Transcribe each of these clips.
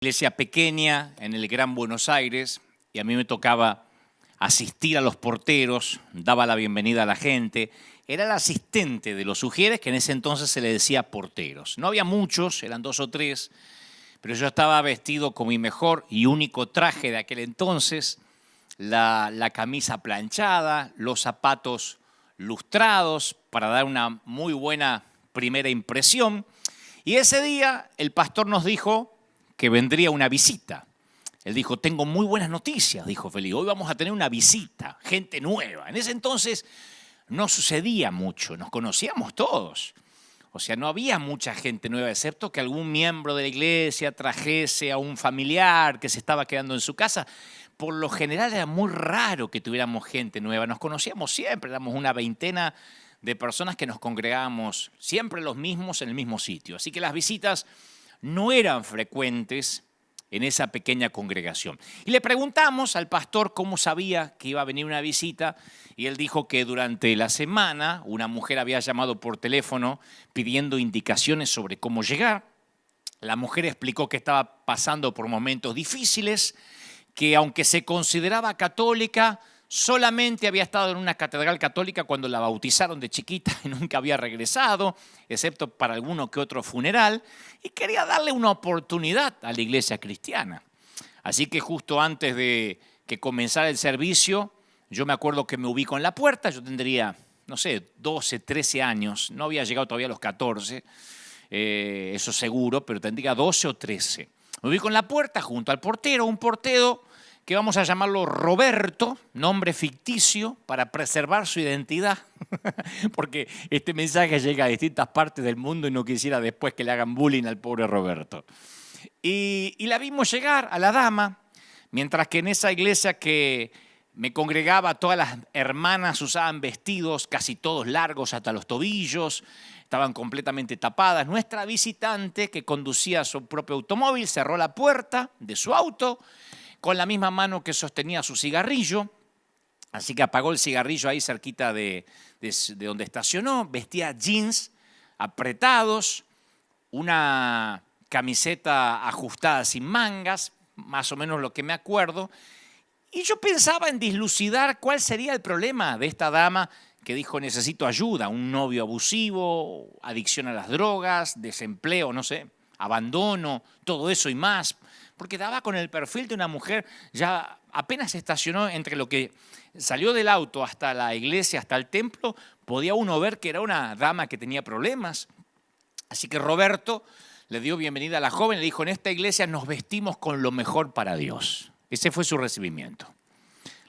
Iglesia pequeña en el Gran Buenos Aires y a mí me tocaba asistir a los porteros, daba la bienvenida a la gente. Era el asistente de los sugieres, que en ese entonces se le decía porteros. No había muchos, eran 2 o 3, pero yo estaba vestido con mi mejor y único traje de aquel entonces, la camisa planchada, los zapatos lustrados para dar una muy buena primera impresión. Y ese día el pastor nos dijo que vendría una visita. Él dijo, tengo muy buenas noticias, dijo Felipe, hoy vamos a tener una visita, gente nueva. En ese entonces no sucedía mucho, nos conocíamos todos. O sea, no había mucha gente nueva, excepto que algún miembro de la iglesia trajese a un familiar que se estaba quedando en su casa. Por lo general era muy raro que tuviéramos gente nueva, nos conocíamos siempre, éramos una veintena de personas que nos congregábamos, siempre los mismos en el mismo sitio. Así que las visitas no eran frecuentes en esa pequeña congregación. Y le preguntamos al pastor cómo sabía que iba a venir una visita y él dijo que durante la semana una mujer había llamado por teléfono pidiendo indicaciones sobre cómo llegar. La mujer explicó que estaba pasando por momentos difíciles, que aunque se consideraba católica, solamente había estado en una catedral católica cuando la bautizaron de chiquita y nunca había regresado, excepto para alguno que otro funeral, y quería darle una oportunidad a la iglesia cristiana. Así que justo antes de que comenzara el servicio, yo me acuerdo que me ubico en la puerta, yo tendría, 12, 13 años, no había llegado todavía a los 14, eso seguro, pero tendría 12 o 13. Me ubico en la puerta junto al portero, un portero que vamos a llamarlo Roberto, nombre ficticio para preservar su identidad, porque este mensaje llega a distintas partes del mundo y no quisiera después que le hagan bullying al pobre Roberto. Y la vimos llegar a la dama, mientras que en esa iglesia que me congregaba, todas las hermanas usaban vestidos casi todos largos hasta los tobillos, estaban completamente tapadas. Nuestra visitante, que conducía su propio automóvil, cerró la puerta de su auto con la misma mano que sostenía su cigarrillo, así que apagó el cigarrillo ahí cerquita de donde estacionó, vestía jeans apretados, una camiseta ajustada sin mangas, más o menos lo que me acuerdo, y yo pensaba en dislucidar cuál sería el problema de esta dama que dijo necesito ayuda, un novio abusivo, adicción a las drogas, desempleo, abandono, todo eso y más, porque daba con el perfil de una mujer, ya apenas estacionó entre lo que salió del auto hasta la iglesia, hasta el templo, podía uno ver que era una dama que tenía problemas. Así que Roberto le dio bienvenida a la joven, le dijo, en esta iglesia nos vestimos con lo mejor para Dios. Ese fue su recibimiento.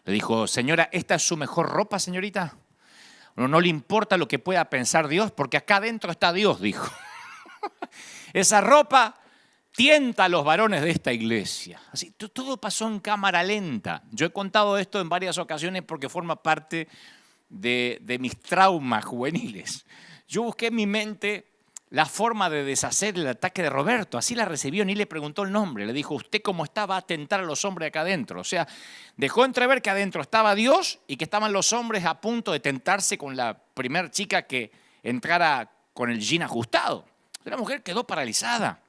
Le dijo, señora, ¿esta es su mejor ropa, señorita? No le importa lo que pueda pensar Dios, porque acá adentro está Dios, dijo. Esa ropa tienta a los varones de esta iglesia. Así, todo pasó en cámara lenta. Yo he contado esto en varias ocasiones porque forma parte de mis traumas juveniles. Yo busqué en mi mente la forma de deshacer el ataque de Roberto. Así la recibió, ni le preguntó el nombre. Le dijo, ¿usted cómo está? Va a tentar a los hombres acá adentro. O sea, dejó entrever que adentro estaba Dios y que estaban los hombres a punto de tentarse con la primer chica que entrara con el jean ajustado. La mujer quedó paralizada.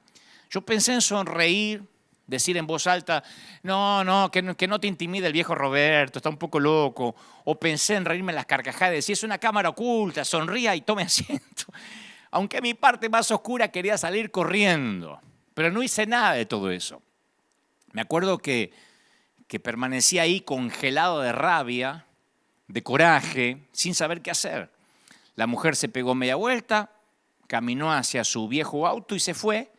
Yo pensé en sonreír, decir en voz alta, que no te intimide el viejo Roberto, está un poco loco. O pensé en reírme en las carcajadas, decir, es una cámara oculta, sonría y tome asiento. Aunque mi parte más oscura quería salir corriendo, pero no hice nada de todo eso. Me acuerdo que permanecí ahí congelado de rabia, de coraje, sin saber qué hacer. La mujer se pegó media vuelta, caminó hacia su viejo auto y se fue.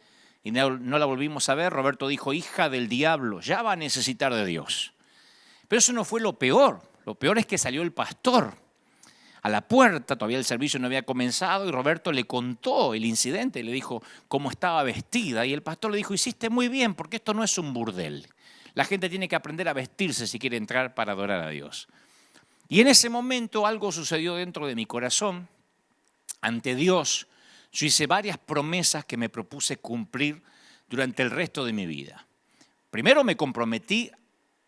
Y no la volvimos a ver. Roberto dijo, hija del diablo, ya va a necesitar de Dios. Pero eso no fue lo peor. Lo peor es que salió el pastor a la puerta, todavía el servicio no había comenzado, y Roberto le contó el incidente, le dijo cómo estaba vestida. Y el pastor le dijo, hiciste muy bien, porque esto no es un burdel. La gente tiene que aprender a vestirse si quiere entrar para adorar a Dios. Y en ese momento algo sucedió dentro de mi corazón. Ante Dios, yo hice varias promesas que me propuse cumplir durante el resto de mi vida. Primero me comprometí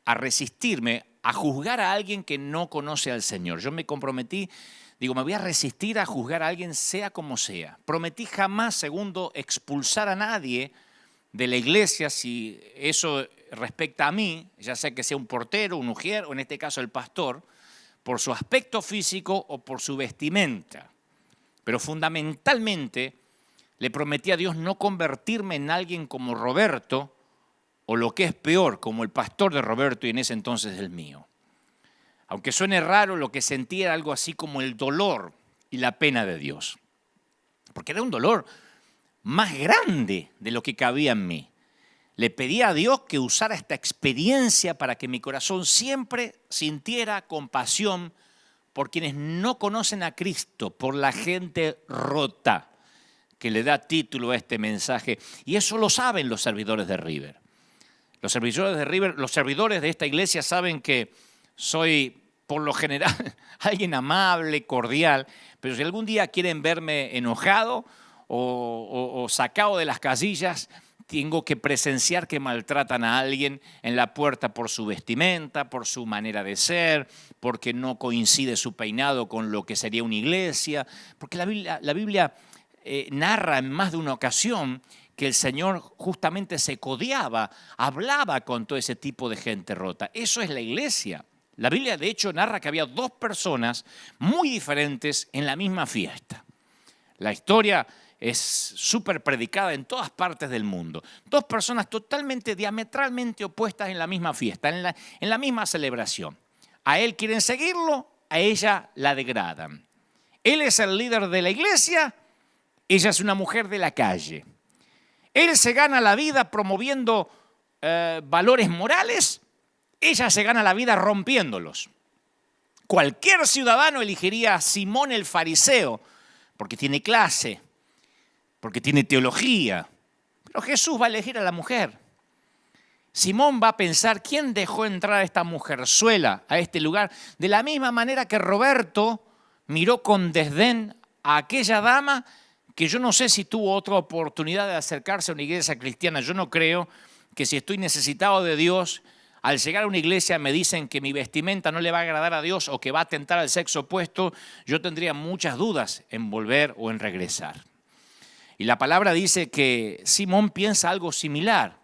a resistirme a juzgar a alguien que no conoce al Señor. Yo me comprometí, me voy a resistir a juzgar a alguien sea como sea. Prometí jamás, segundo, expulsar a nadie de la iglesia, si eso respecta a mí, ya sea que sea un portero, un ujier o en este caso el pastor, por su aspecto físico o por su vestimenta. Pero fundamentalmente le prometí a Dios no convertirme en alguien como Roberto o lo que es peor, como el pastor de Roberto y en ese entonces el mío. Aunque suene raro, lo que sentí era algo así como el dolor y la pena de Dios. Porque era un dolor más grande de lo que cabía en mí. Le pedí a Dios que usara esta experiencia para que mi corazón siempre sintiera compasión por quienes no conocen a Cristo, por la gente rota, que le da título a este mensaje. Y eso lo saben los servidores de River. Los servidores de River, los servidores de esta iglesia saben que soy, por lo general, alguien amable, cordial, pero si algún día quieren verme enojado o sacado de las casillas, tengo que presenciar que maltratan a alguien en la puerta por su vestimenta, por su manera de ser, porque no coincide su peinado con lo que sería una iglesia, porque la Biblia narra en más de una ocasión que el Señor justamente se codeaba, hablaba con todo ese tipo de gente rota. Eso es la iglesia. La Biblia de hecho narra que había dos personas muy diferentes en la misma fiesta. La historia es súper predicada en todas partes del mundo. Dos personas totalmente, diametralmente opuestas en la misma fiesta, en la misma celebración. A él quieren seguirlo, a ella la degradan. Él es el líder de la iglesia, ella es una mujer de la calle. Él se gana la vida promoviendo valores morales, ella se gana la vida rompiéndolos. Cualquier ciudadano elegiría a Simón el fariseo porque tiene clase, porque tiene teología. Pero Jesús va a elegir a la mujer. Simón va a pensar, ¿quién dejó entrar a esta mujerzuela a este lugar? De la misma manera que Roberto miró con desdén a aquella dama que yo no sé si tuvo otra oportunidad de acercarse a una iglesia cristiana. Yo no creo que si estoy necesitado de Dios, al llegar a una iglesia me dicen que mi vestimenta no le va a agradar a Dios o que va a tentar al sexo opuesto, yo tendría muchas dudas en volver o en regresar. Y la palabra dice que Simón piensa algo similar.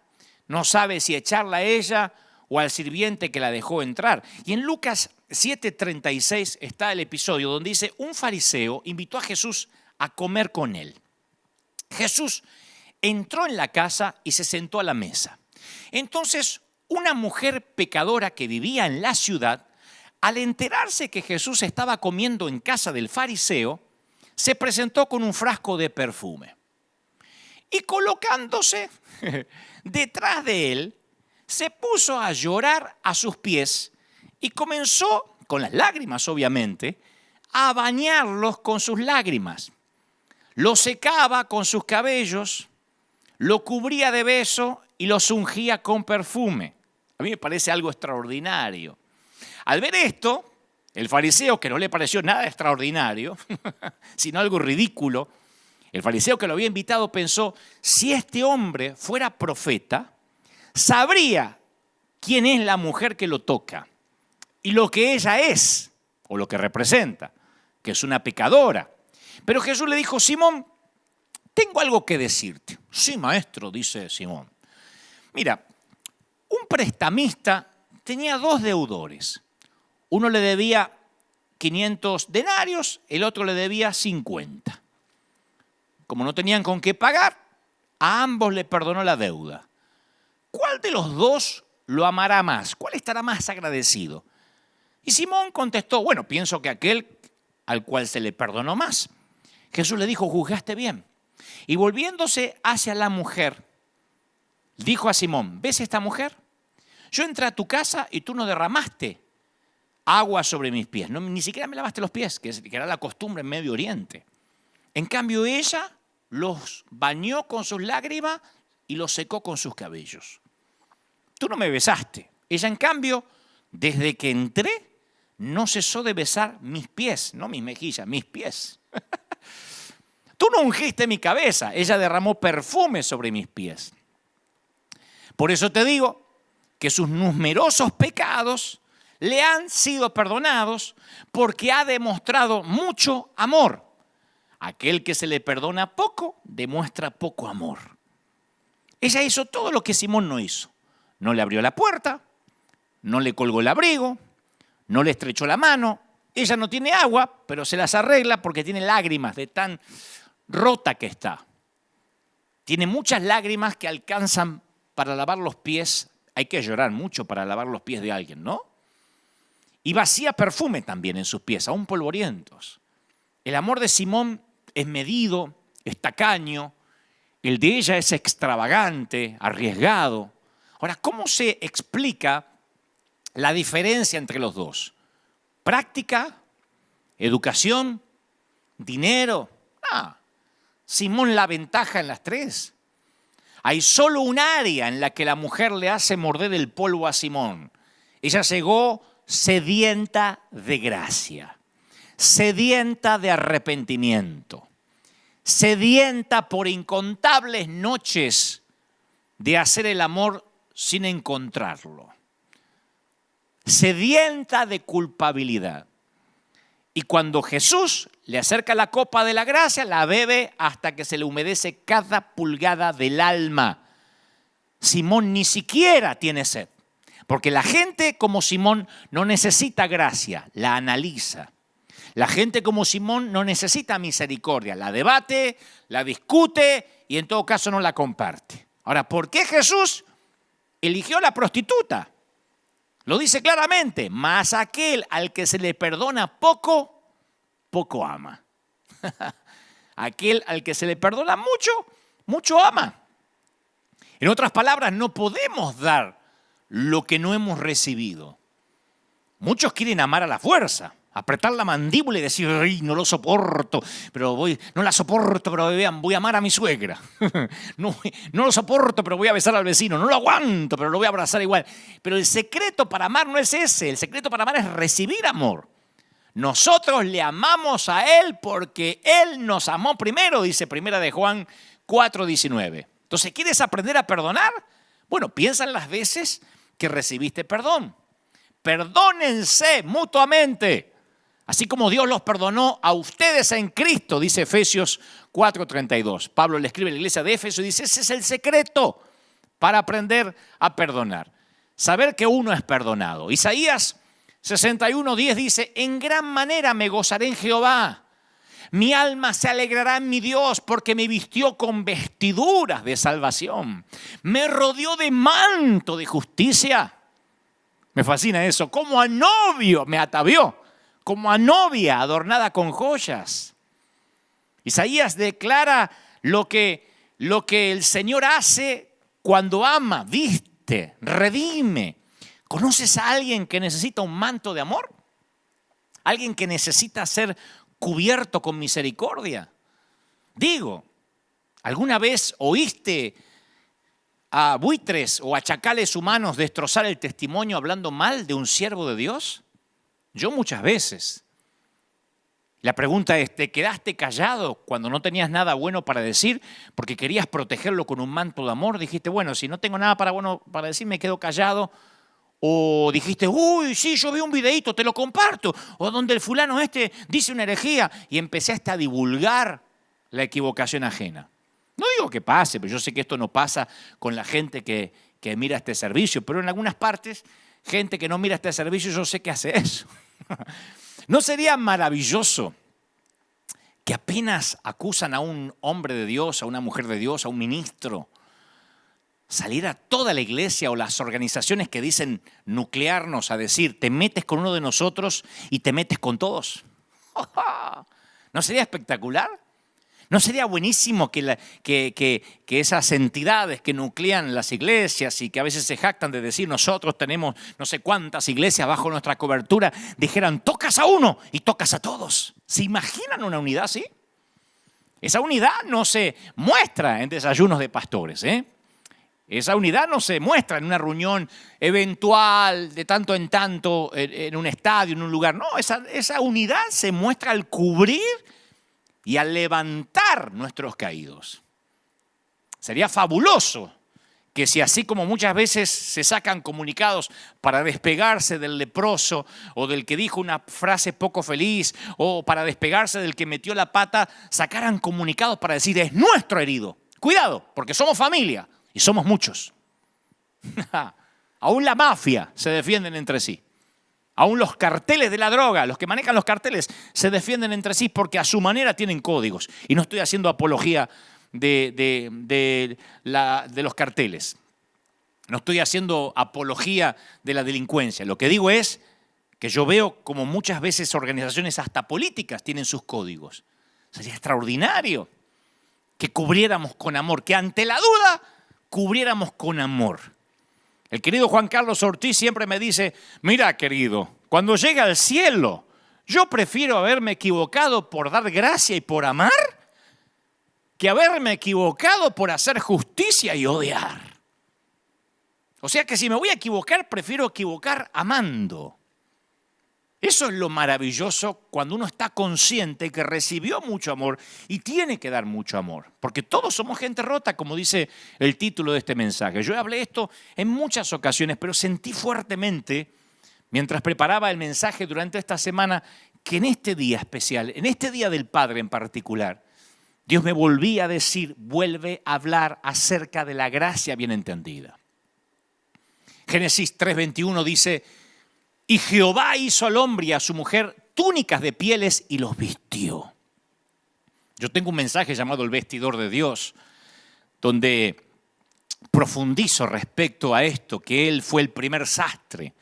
No sabe si echarla a ella o al sirviente que la dejó entrar. Y en Lucas 7:36 está el episodio donde dice, un fariseo invitó a Jesús a comer con él. Jesús entró en la casa y se sentó a la mesa. Entonces, una mujer pecadora que vivía en la ciudad, al enterarse que Jesús estaba comiendo en casa del fariseo, se presentó con un frasco de perfume. Y colocándose detrás de él, se puso a llorar a sus pies y comenzó, con las lágrimas obviamente, a bañarlos con sus lágrimas. Lo secaba con sus cabellos, lo cubría de besos y los ungía con perfume. A mí me parece algo extraordinario. Al ver esto, el fariseo, que no le pareció nada extraordinario, sino algo ridículo, el fariseo que lo había invitado pensó, si este hombre fuera profeta, sabría quién es la mujer que lo toca y lo que ella es, o lo que representa, que es una pecadora. Pero Jesús le dijo, Simón, tengo algo que decirte. Sí, maestro, dice Simón. Mira, un prestamista tenía dos deudores. Uno le debía 500 denarios, el otro le debía 50. Como no tenían con qué pagar, a ambos le perdonó la deuda. ¿Cuál de los dos lo amará más? ¿Cuál estará más agradecido? Y Simón contestó, bueno, pienso que aquel al cual se le perdonó más. Jesús le dijo, juzgaste bien. Y volviéndose hacia la mujer, dijo a Simón, ¿ves esta mujer? Yo entré a tu casa y tú no derramaste agua sobre mis pies. No, ni siquiera me lavaste los pies, que era la costumbre en Medio Oriente. En cambio, ella los bañó con sus lágrimas y los secó con sus cabellos. Tú no me besaste. Ella, en cambio, desde que entré, no cesó de besar mis pies, no mis mejillas, mis pies. Tú no ungiste mi cabeza. Ella derramó perfume sobre mis pies. Por eso te digo que sus numerosos pecados le han sido perdonados porque ha demostrado mucho amor. Aquel que se le perdona poco, demuestra poco amor. Ella hizo todo lo que Simón no hizo. No le abrió la puerta, no le colgó el abrigo, no le estrechó la mano. Ella no tiene agua, pero se las arregla porque tiene lágrimas de tan rota que está. Tiene muchas lágrimas que alcanzan para lavar los pies. Hay que llorar mucho para lavar los pies de alguien, ¿no? Y vacía perfume también en sus pies, aún polvorientos. El amor de Simón es medido, es tacaño. El de ella es extravagante, arriesgado. Ahora, ¿cómo se explica la diferencia entre los dos? ¿Práctica? ¿Educación? ¿Dinero? Simón la ventaja en las tres. Hay solo un área en la que la mujer le hace morder el polvo a Simón. Ella llegó sedienta de gracia, sedienta de arrepentimiento, sedienta por incontables noches de hacer el amor sin encontrarlo, sedienta de culpabilidad. Y cuando Jesús le acerca la copa de la gracia, la bebe hasta que se le humedece cada pulgada del alma. Simón ni siquiera tiene sed, porque la gente como Simón no necesita gracia, la analiza. La gente como Simón no necesita misericordia, la debate, la discute y en todo caso no la comparte. Ahora, ¿por qué Jesús eligió a la prostituta? Lo dice claramente, mas aquel al que se le perdona poco, poco ama. Aquel al que se le perdona mucho, mucho ama. En otras palabras, no podemos dar lo que no hemos recibido. Muchos quieren amar a la fuerza, apretar la mandíbula y decir, ay, no lo soporto, no la soporto, pero vean, voy a amar a mi suegra. No lo soporto, pero voy a besar al vecino. No lo aguanto, pero lo voy a abrazar igual. Pero el secreto para amar no es ese. El secreto para amar es recibir amor. Nosotros le amamos a Él porque Él nos amó primero, dice 1 de Juan 4:19. Entonces, ¿quieres aprender a perdonar? Bueno, piensa en las veces que recibiste perdón. Perdónense mutuamente. Así como Dios los perdonó a ustedes en Cristo, dice Efesios 4:32. Pablo le escribe a la iglesia de Éfeso y dice, ese es el secreto para aprender a perdonar. Saber que uno es perdonado. Isaías 61:10 dice, en gran manera me gozaré en Jehová. Mi alma se alegrará en mi Dios porque me vistió con vestiduras de salvación. Me rodeó de manto de justicia. Me fascina eso. Como a novio me atavió. Como a novia adornada con joyas. Isaías declara lo que el Señor hace cuando ama, viste, redime. ¿Conoces a alguien que necesita un manto de amor? ¿Alguien que necesita ser cubierto con misericordia? Digo, ¿alguna vez oíste a buitres o a chacales humanos destrozar el testimonio hablando mal de un siervo de Dios? Yo muchas veces. La pregunta es, ¿te quedaste callado cuando no tenías nada bueno para decir porque querías protegerlo con un manto de amor? Dijiste, bueno, si no tengo nada bueno para decir, me quedo callado. O dijiste, uy, sí, yo vi un videíto, te lo comparto. O donde el fulano dice una herejía y empezaste a divulgar la equivocación ajena. No digo que pase, pero yo sé que esto no pasa con la gente que mira este servicio, pero en algunas partes, gente que no mira este servicio, yo sé que hace eso. ¿No sería maravilloso que apenas acusan a un hombre de Dios, a una mujer de Dios, a un ministro, salir a toda la iglesia o las organizaciones que dicen nuclearnos a decir, te metes con uno de nosotros y te metes con todos? ¿No sería espectacular? ¿No sería buenísimo que esas entidades que nuclean las iglesias y que a veces se jactan de decir nosotros tenemos no sé cuántas iglesias bajo nuestra cobertura, dijeran tocas a uno y tocas a todos? ¿Se imaginan una unidad así? Esa unidad no se muestra en desayunos de pastores, Esa unidad no se muestra en una reunión eventual de tanto en tanto en un estadio, en un lugar. No, esa unidad se muestra al cubrir y al levantar nuestros caídos. Sería fabuloso que si así como muchas veces se sacan comunicados para despegarse del leproso o del que dijo una frase poco feliz o para despegarse del que metió la pata, sacaran comunicados para decir es nuestro herido. Cuidado, porque somos familia. Y somos muchos. Aún la mafia se defienden entre sí. Aún los carteles de la droga, los que manejan los carteles, se defienden entre sí porque a su manera tienen códigos. Y no estoy haciendo apología de los carteles. No estoy haciendo apología de la delincuencia. Lo que digo es que yo veo como muchas veces organizaciones hasta políticas tienen sus códigos. Sería extraordinario que cubriéramos con amor, que ante la duda cubriéramos con amor. El querido Juan Carlos Ortiz siempre me dice, mira querido, cuando llegue al cielo, yo prefiero haberme equivocado por dar gracia y por amar que haberme equivocado por hacer justicia y odiar. O sea que si me voy a equivocar, prefiero equivocar amando. Eso es lo maravilloso cuando uno está consciente que recibió mucho amor y tiene que dar mucho amor. Porque todos somos gente rota, como dice el título de este mensaje. Yo hablé esto en muchas ocasiones, pero sentí fuertemente, mientras preparaba el mensaje durante esta semana, que en este día especial, en este día del Padre en particular, Dios me volvía a decir, vuelve a hablar acerca de la gracia bien entendida. Génesis 3:21 dice, y Jehová hizo al hombre y a su mujer túnicas de pieles y los vistió. Yo tengo un mensaje llamado El Vestidor de Dios, donde profundizo respecto a esto, que Él fue el primer sastre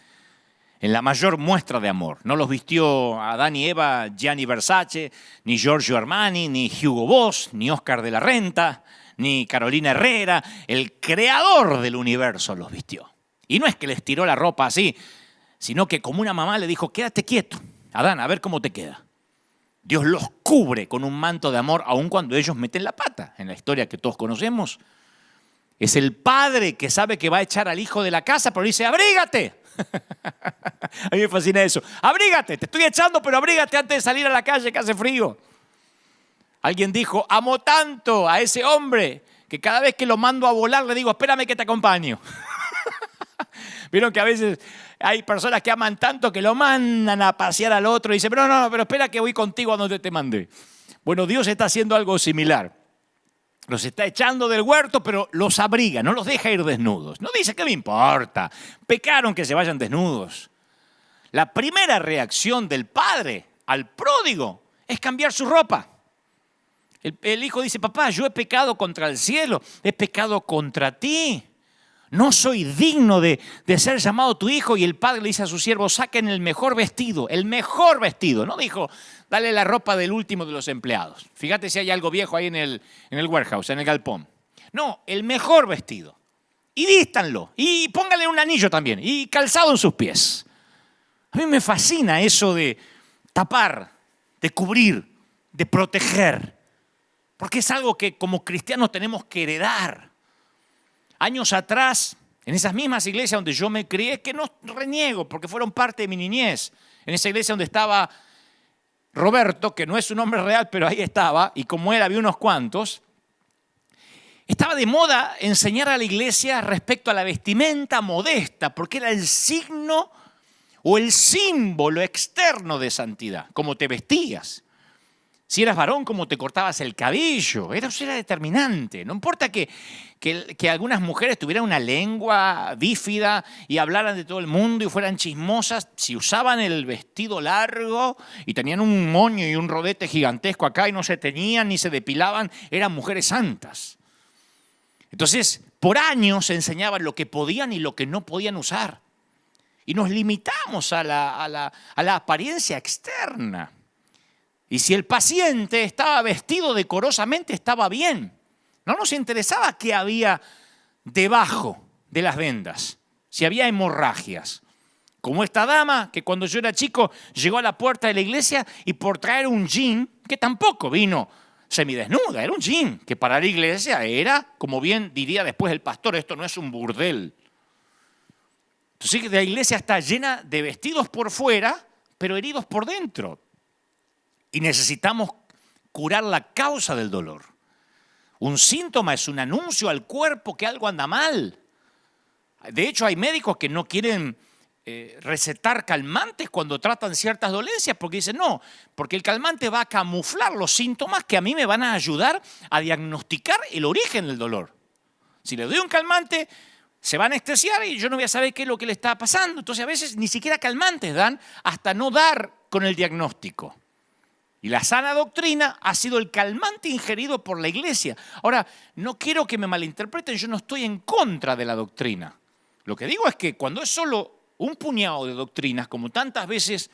en la mayor muestra de amor. No los vistió Adán y Eva, Gianni Versace, ni Giorgio Armani, ni Hugo Boss, ni Oscar de la Renta, ni Carolina Herrera. El creador del universo los vistió. Y no es que les tiró la ropa así, sino que como una mamá le dijo, quédate quieto, Adán, a ver cómo te queda. Dios los cubre con un manto de amor, aun cuando ellos meten la pata. En la historia que todos conocemos, es el padre que sabe que va a echar al hijo de la casa, pero dice, abrígate. A mí me fascina eso. Abrígate, te estoy echando, pero abrígate antes de salir a la calle que hace frío. Alguien dijo, amo tanto a ese hombre que cada vez que lo mando a volar le digo, espérame que te acompaño. Vieron que a veces hay personas que aman tanto que lo mandan a pasear al otro y dicen, pero espera que voy contigo a donde te mandé. Bueno, Dios está haciendo algo similar. Los está echando del huerto, pero los abriga, no los deja ir desnudos. No dice, ¿qué me importa? Pecaron que se vayan desnudos. La primera reacción del padre al pródigo es cambiar su ropa. El hijo dice, papá, yo he pecado contra el cielo, he pecado contra ti. No soy digno de ser llamado tu hijo. Y el padre le dice a su siervo, saquen el mejor vestido. El mejor vestido. No dijo, dale la ropa del último de los empleados. Fíjate si hay algo viejo ahí en el warehouse, en el galpón. No, el mejor vestido. Y vístanlo. Y póngale un anillo también. Y calzado en sus pies. A mí me fascina eso de tapar, de cubrir, de proteger. Porque es algo que como cristianos tenemos que heredar. Años atrás, en esas mismas iglesias donde yo me crié, que no reniego porque fueron parte de mi niñez, en esa iglesia donde estaba Roberto, que no es su nombre real, pero ahí estaba, y como él había unos cuantos, estaba de moda enseñar a la iglesia respecto a la vestimenta modesta, porque era el signo o el símbolo externo de santidad, cómo te vestías. Si eras varón, cómo te cortabas el cabello. Eso era determinante. No importa que algunas mujeres tuvieran una lengua bífida y hablaran de todo el mundo y fueran chismosas. Si usaban el vestido largo y tenían un moño y un rodete gigantesco acá y no se teñían ni se depilaban, eran mujeres santas. Entonces, por años se enseñaban lo que podían y lo que no podían usar. Y nos limitamos a la apariencia externa. Y si el paciente estaba vestido decorosamente, estaba bien. No nos interesaba qué había debajo de las vendas, si había hemorragias. Como esta dama que cuando yo era chico llegó a la puerta de la iglesia y por traer un jean, que tampoco vino semidesnuda, era un jean, que para la iglesia era, como bien diría después el pastor, esto no es un burdel. Entonces la iglesia está llena de vestidos por fuera, pero heridos por dentro. Y necesitamos curar la causa del dolor. Un síntoma es un anuncio al cuerpo que algo anda mal. De hecho, hay médicos que no quieren recetar calmantes cuando tratan ciertas dolencias porque dicen no, porque el calmante va a camuflar los síntomas que a mí me van a ayudar a diagnosticar el origen del dolor. Si le doy un calmante, se va a anestesiar y yo no voy a saber qué es lo que le está pasando. Entonces a veces ni siquiera calmantes dan hasta no dar con el diagnóstico. Y la sana doctrina ha sido el calmante ingerido por la iglesia. Ahora, no quiero que me malinterpreten, yo no estoy en contra de la doctrina. Lo que digo es que cuando es solo un puñado de doctrinas, como tantas veces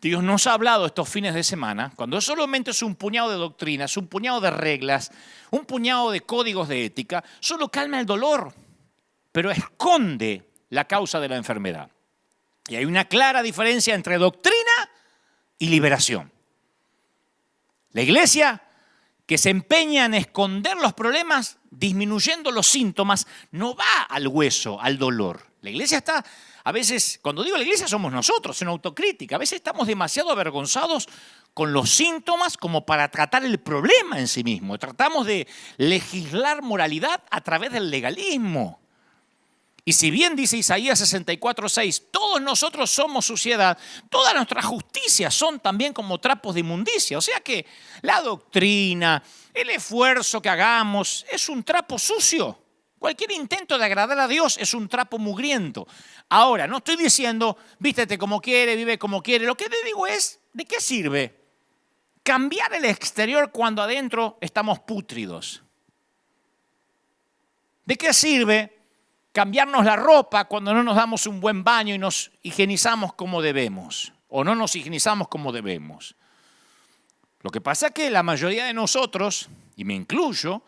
Dios nos ha hablado estos fines de semana, cuando solamente es un puñado de doctrinas, un puñado de reglas, un puñado de códigos de ética, solo calma el dolor, pero esconde la causa de la enfermedad. Y hay una clara diferencia entre doctrina y liberación. La iglesia que se empeña en esconder los problemas, disminuyendo los síntomas, no va al hueso, al dolor. La iglesia está, a veces, cuando digo la iglesia somos nosotros, en autocrítica. A veces estamos demasiado avergonzados con los síntomas como para tratar el problema en sí mismo. Tratamos de legislar moralidad a través del legalismo. Y si bien dice Isaías 64:6, todos nosotros somos suciedad, todas nuestras justicias son también como trapos de inmundicia. O sea que la doctrina, el esfuerzo que hagamos es un trapo sucio. Cualquier intento de agradar a Dios es un trapo mugriento. Ahora, no estoy diciendo, vístete como quiere, vive como quiere. Lo que te digo es, ¿de qué sirve cambiar el exterior cuando adentro estamos pútridos? ¿De qué sirve cambiarnos la ropa cuando no nos damos un buen baño y nos higienizamos como debemos? O no nos higienizamos como debemos. Lo que pasa es que la mayoría de nosotros, y me incluyo,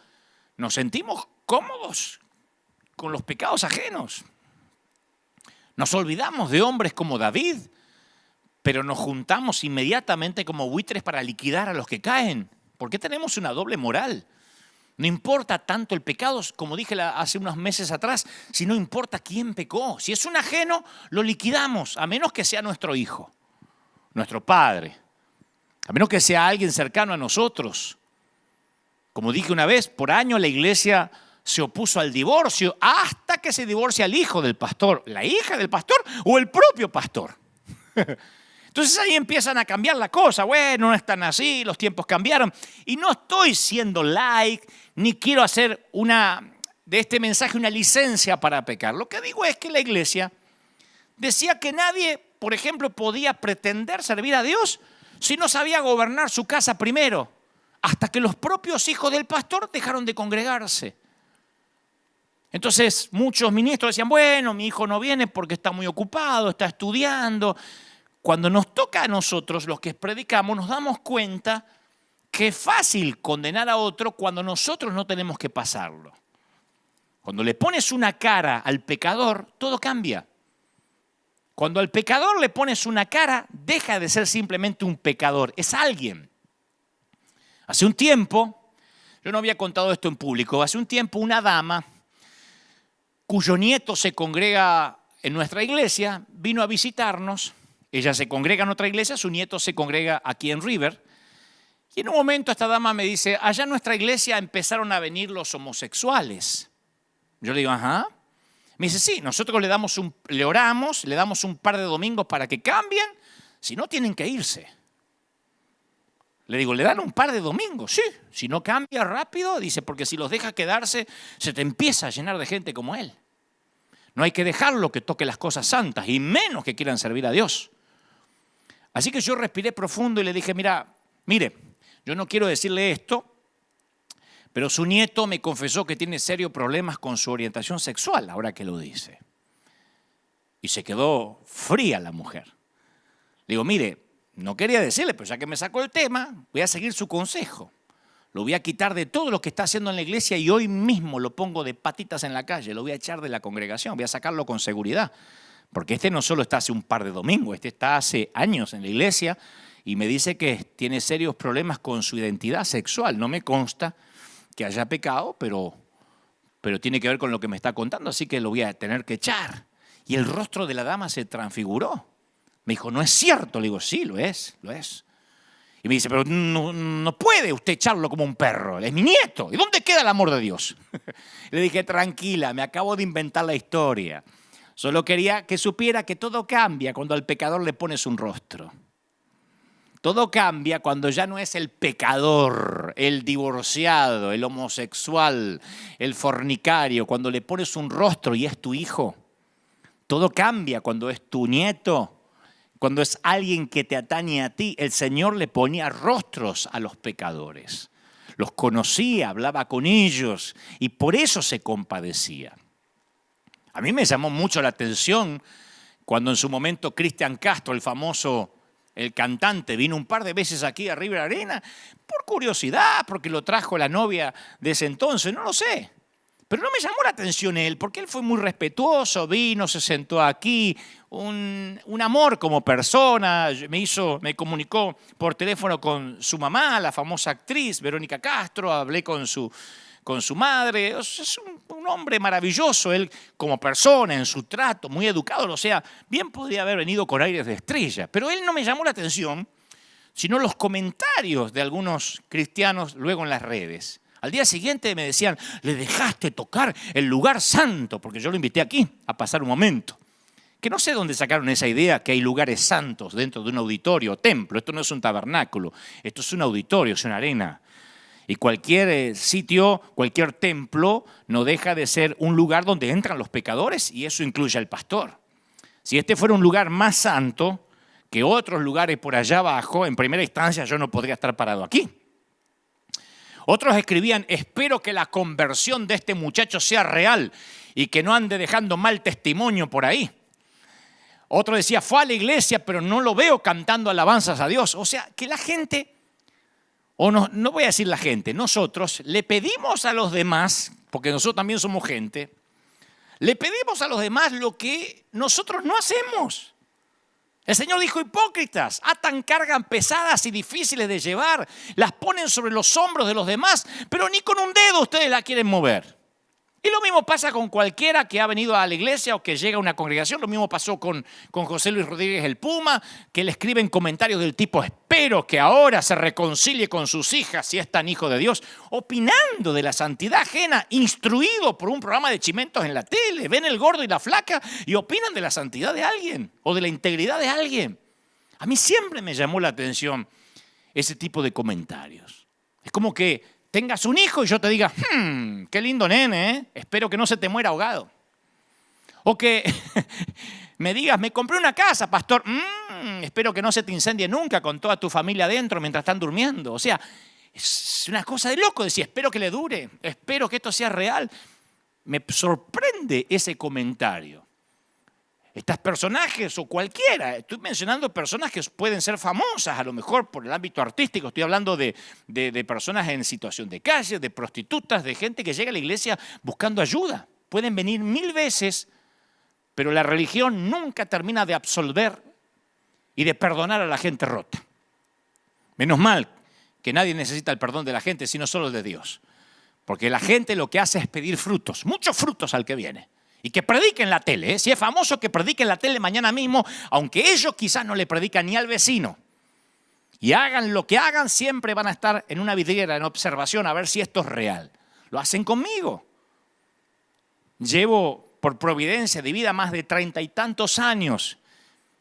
nos sentimos cómodos con los pecados ajenos. Nos olvidamos de hombres como David, pero nos juntamos inmediatamente como buitres para liquidar a los que caen. ¿Por qué tenemos una doble moral? No importa tanto el pecado, como dije hace unos meses atrás, si no importa quién pecó. Si es un ajeno, lo liquidamos, a menos que sea nuestro hijo, nuestro padre, a menos que sea alguien cercano a nosotros. Como dije una vez, por años la iglesia se opuso al divorcio hasta que se divorcia el hijo del pastor, la hija del pastor o el propio pastor. Entonces ahí empiezan a cambiar la cosa. Bueno, no es tan así, los tiempos cambiaron. Y no estoy siendo like, ni quiero hacer de este mensaje una licencia para pecar. Lo que digo es que la iglesia decía que nadie, por ejemplo, podía pretender servir a Dios si no sabía gobernar su casa primero, hasta que los propios hijos del pastor dejaron de congregarse. Entonces muchos ministros decían, bueno, mi hijo no viene porque está muy ocupado, está estudiando. Cuando nos toca a nosotros, los que predicamos, nos damos cuenta que es fácil condenar a otro cuando nosotros no tenemos que pasarlo. Cuando le pones una cara al pecador, todo cambia. Cuando al pecador le pones una cara, deja de ser simplemente un pecador, es alguien. Hace un tiempo, yo no había contado esto en público, hace un tiempo una dama cuyo nieto se congrega en nuestra iglesia vino a visitarnos. Ella se congrega en otra iglesia, su nieto se congrega aquí en River. Y en un momento esta dama me dice, allá en nuestra iglesia empezaron a venir los homosexuales. Yo le digo, ajá. Me dice, sí, nosotros le oramos, le damos un par de domingos para que cambien, si no tienen que irse. Le digo, ¿le dan un par de domingos? Sí, si no cambia rápido, dice, porque si los deja quedarse, se te empieza a llenar de gente como él. No hay que dejarlo que toque las cosas santas, y menos que quieran servir a Dios. Así que yo respiré profundo y le dije, mire, yo no quiero decirle esto, pero su nieto me confesó que tiene serios problemas con su orientación sexual, ahora que lo dice. Y se quedó fría la mujer. Le digo, mire, no quería decirle, pero ya que me sacó el tema, voy a seguir su consejo. Lo voy a quitar de todo lo que está haciendo en la iglesia y hoy mismo lo pongo de patitas en la calle, lo voy a echar de la congregación, voy a sacarlo con seguridad. Porque este no solo está hace un par de domingos, este está hace años en la iglesia y me dice que tiene serios problemas con su identidad sexual. No me consta que haya pecado, pero tiene que ver con lo que me está contando, así que lo voy a tener que echar. Y el rostro de la dama se transfiguró. Me dijo, ¿no es cierto? Le digo, sí, lo es. Y me dice, pero no puede usted echarlo como un perro, es mi nieto. ¿Y dónde queda el amor de Dios? Le dije, tranquila, me acabo de inventar la historia. Solo quería que supiera que todo cambia cuando al pecador le pones un rostro. Todo cambia cuando ya no es el pecador, el divorciado, el homosexual, el fornicario, cuando le pones un rostro y es tu hijo. Todo cambia cuando es tu nieto, cuando es alguien que te atañe a ti. El Señor le ponía rostros a los pecadores. Los conocía, hablaba con ellos y por eso se compadecía. A mí me llamó mucho la atención cuando en su momento Cristian Castro, el cantante, vino un par de veces aquí a River Arena, por curiosidad, porque lo trajo la novia de ese entonces, no lo sé. Pero no me llamó la atención él, porque él fue muy respetuoso, vino, se sentó aquí, un amor como persona, me comunicó por teléfono con su mamá, la famosa actriz Verónica Castro, hablé con su madre. Es un hombre maravilloso, él como persona, en su trato, muy educado, o sea, bien podría haber venido con aires de estrella, pero él no me llamó la atención, sino los comentarios de algunos cristianos luego en las redes. Al día siguiente me decían, le dejaste tocar el lugar santo, porque yo lo invité aquí a pasar un momento. Que no sé dónde sacaron esa idea que hay lugares santos dentro de un auditorio o templo. Esto no es un tabernáculo, esto es un auditorio, es una arena. Y cualquier sitio, cualquier templo no deja de ser un lugar donde entran los pecadores y eso incluye al pastor. Si este fuera un lugar más santo que otros lugares por allá abajo, en primera instancia yo no podría estar parado aquí. Otros escribían, espero que la conversión de este muchacho sea real y que no ande dejando mal testimonio por ahí. Otro decía, fue a la iglesia pero no lo veo cantando alabanzas a Dios. O sea, que la gente... O no voy a decir la gente, nosotros le pedimos a los demás, porque nosotros también somos gente, le pedimos a los demás lo que nosotros no hacemos. El Señor dijo, hipócritas, atan cargas pesadas y difíciles de llevar, las ponen sobre los hombros de los demás, pero ni con un dedo ustedes la quieren mover. Y lo mismo pasa con cualquiera que ha venido a la iglesia o que llega a una congregación. Lo mismo pasó con José Luis Rodríguez el Puma, que le escriben comentarios del tipo, espero que ahora se reconcilie con sus hijas si es tan hijo de Dios, opinando de la santidad ajena, instruido por un programa de chimentos en la tele. Ven el gordo y la flaca y opinan de la santidad de alguien o de la integridad de alguien. A mí siempre me llamó la atención ese tipo de comentarios. Es como que tengas un hijo y yo te diga, qué lindo nene, ¿eh? Espero que no se te muera ahogado. O que me digas, me compré una casa, pastor, espero que no se te incendie nunca con toda tu familia adentro mientras están durmiendo. O sea, es una cosa de loco decir, espero que le dure, espero que esto sea real. Me sorprende ese comentario. Estos personajes o cualquiera, estoy mencionando personas que pueden ser famosas a lo mejor por el ámbito artístico, estoy hablando de personas en situación de calle, de prostitutas, de gente que llega a la iglesia buscando ayuda. Pueden venir 1000 veces, pero la religión nunca termina de absolver y de perdonar a la gente rota. Menos mal que nadie necesita el perdón de la gente, sino solo de Dios. Porque la gente lo que hace es pedir frutos, muchos frutos al que viene. Y que predique en la tele, ¿eh? Si es famoso, que predique en la tele mañana mismo, aunque ellos quizás no le predican ni al vecino. Y hagan lo que hagan, siempre van a estar en una vidriera, en observación, a ver si esto es real. Lo hacen conmigo. Llevo, por providencia de vida, más de 30 y tantos años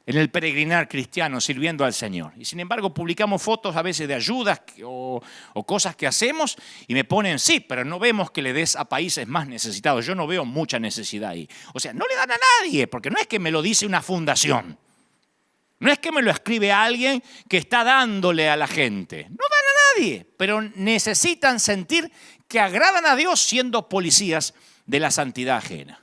en el peregrinar cristiano, sirviendo al Señor. Y sin embargo, publicamos fotos a veces de ayudas o cosas que hacemos y me ponen, sí, pero no vemos que le des a países más necesitados. Yo no veo mucha necesidad ahí. O sea, no le dan a nadie, porque no es que me lo dice una fundación. No es que me lo escribe alguien que está dándole a la gente. No dan a nadie, pero necesitan sentir que agradan a Dios siendo policías de la santidad ajena.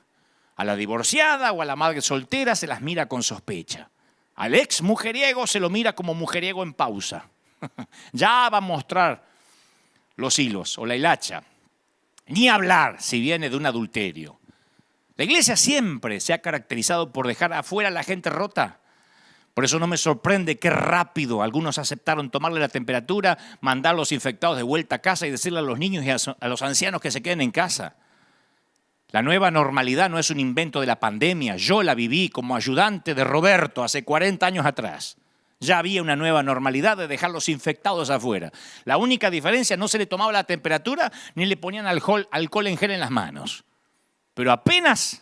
A la divorciada o a la madre soltera se las mira con sospecha. Al ex mujeriego se lo mira como mujeriego en pausa. Ya va a mostrar los hilos o la hilacha. Ni hablar si viene de un adulterio. La iglesia siempre se ha caracterizado por dejar afuera a la gente rota. Por eso no me sorprende qué rápido algunos aceptaron tomarle la temperatura, mandar a los infectados de vuelta a casa y decirle a los niños y a los ancianos que se queden en casa. La nueva normalidad no es un invento de la pandemia. Yo la viví como ayudante de Roberto hace 40 años atrás. Ya había una nueva normalidad de dejar los infectados afuera. La única diferencia, no se le tomaba la temperatura ni le ponían alcohol en gel en las manos. Pero apenas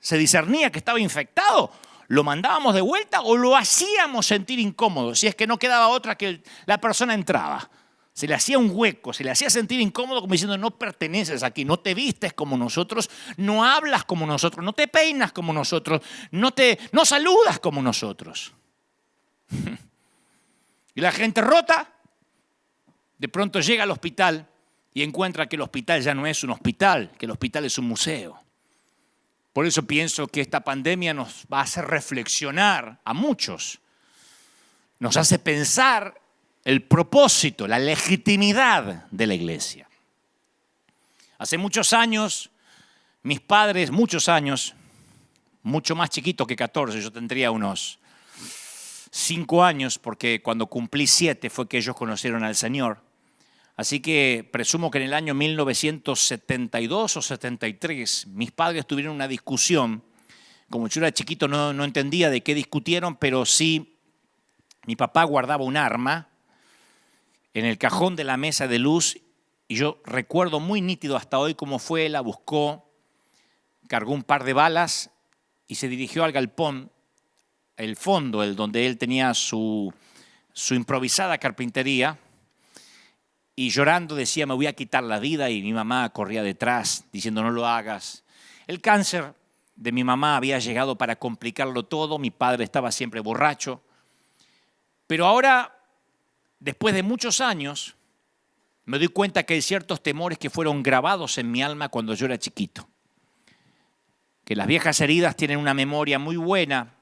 se discernía que estaba infectado, lo mandábamos de vuelta o lo hacíamos sentir incómodo, si es que no quedaba otra que la persona entraba. Se le hacía un hueco, se le hacía sentir incómodo como diciendo no perteneces aquí, no te vistes como nosotros, no hablas como nosotros, no te peinas como nosotros, no saludas como nosotros. Y la gente rota, de pronto llega al hospital y encuentra que el hospital ya no es un hospital, que el hospital es un museo. Por eso pienso que esta pandemia nos va a hacer reflexionar a muchos. Nos hace pensar el propósito, la legitimidad de la iglesia. Hace muchos años, mis padres, muchos años, mucho más chiquito que 14, yo tendría unos 5 años, porque cuando cumplí 7 fue que ellos conocieron al Señor. Así que presumo que en el año 1972 o 73, mis padres tuvieron una discusión. Como yo era chiquito no entendía de qué discutieron, pero sí, mi papá guardaba un arma en el cajón de la mesa de luz y yo recuerdo muy nítido hasta hoy cómo fue, la buscó, cargó un par de balas y se dirigió al galpón, el fondo, el donde él tenía su improvisada carpintería, y llorando decía, me voy a quitar la vida, y mi mamá corría detrás diciendo, no lo hagas. El cáncer de mi mamá había llegado para complicarlo todo, mi padre estaba siempre borracho, pero ahora, después de muchos años, me doy cuenta que hay ciertos temores que fueron grabados en mi alma cuando yo era chiquito. Que las viejas heridas tienen una memoria muy buena,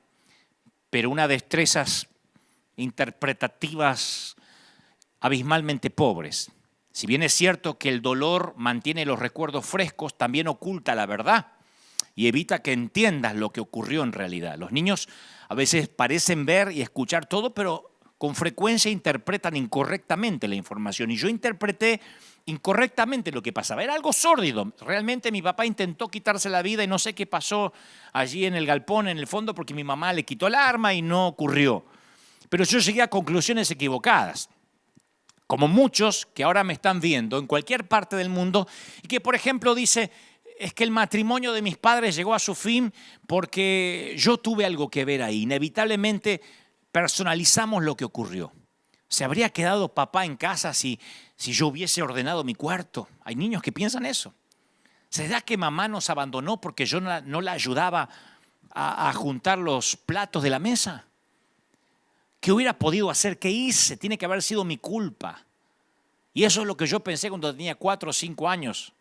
pero unas destrezas interpretativas abismalmente pobres. Si bien es cierto que el dolor mantiene los recuerdos frescos, también oculta la verdad y evita que entiendas lo que ocurrió en realidad. Los niños a veces parecen ver y escuchar todo, pero con frecuencia interpretan incorrectamente la información. Y yo interpreté incorrectamente lo que pasaba. Era algo sórdido. Realmente mi papá intentó quitarse la vida y no sé qué pasó allí en el galpón, en el fondo, porque mi mamá le quitó el arma y no ocurrió. Pero yo llegué a conclusiones equivocadas. Como muchos que ahora me están viendo en cualquier parte del mundo y que, por ejemplo, dice, es que el matrimonio de mis padres llegó a su fin porque yo tuve algo que ver ahí. Inevitablemente personalizamos lo que ocurrió. ¿Se habría quedado papá en casa si yo hubiese ordenado mi cuarto? Hay niños que piensan eso. ¿Será que mamá nos abandonó porque yo no la ayudaba a juntar los platos de la mesa? ¿Qué hubiera podido hacer? ¿Qué hice? Tiene que haber sido mi culpa. Y eso es lo que yo pensé cuando tenía 4 o 5 años.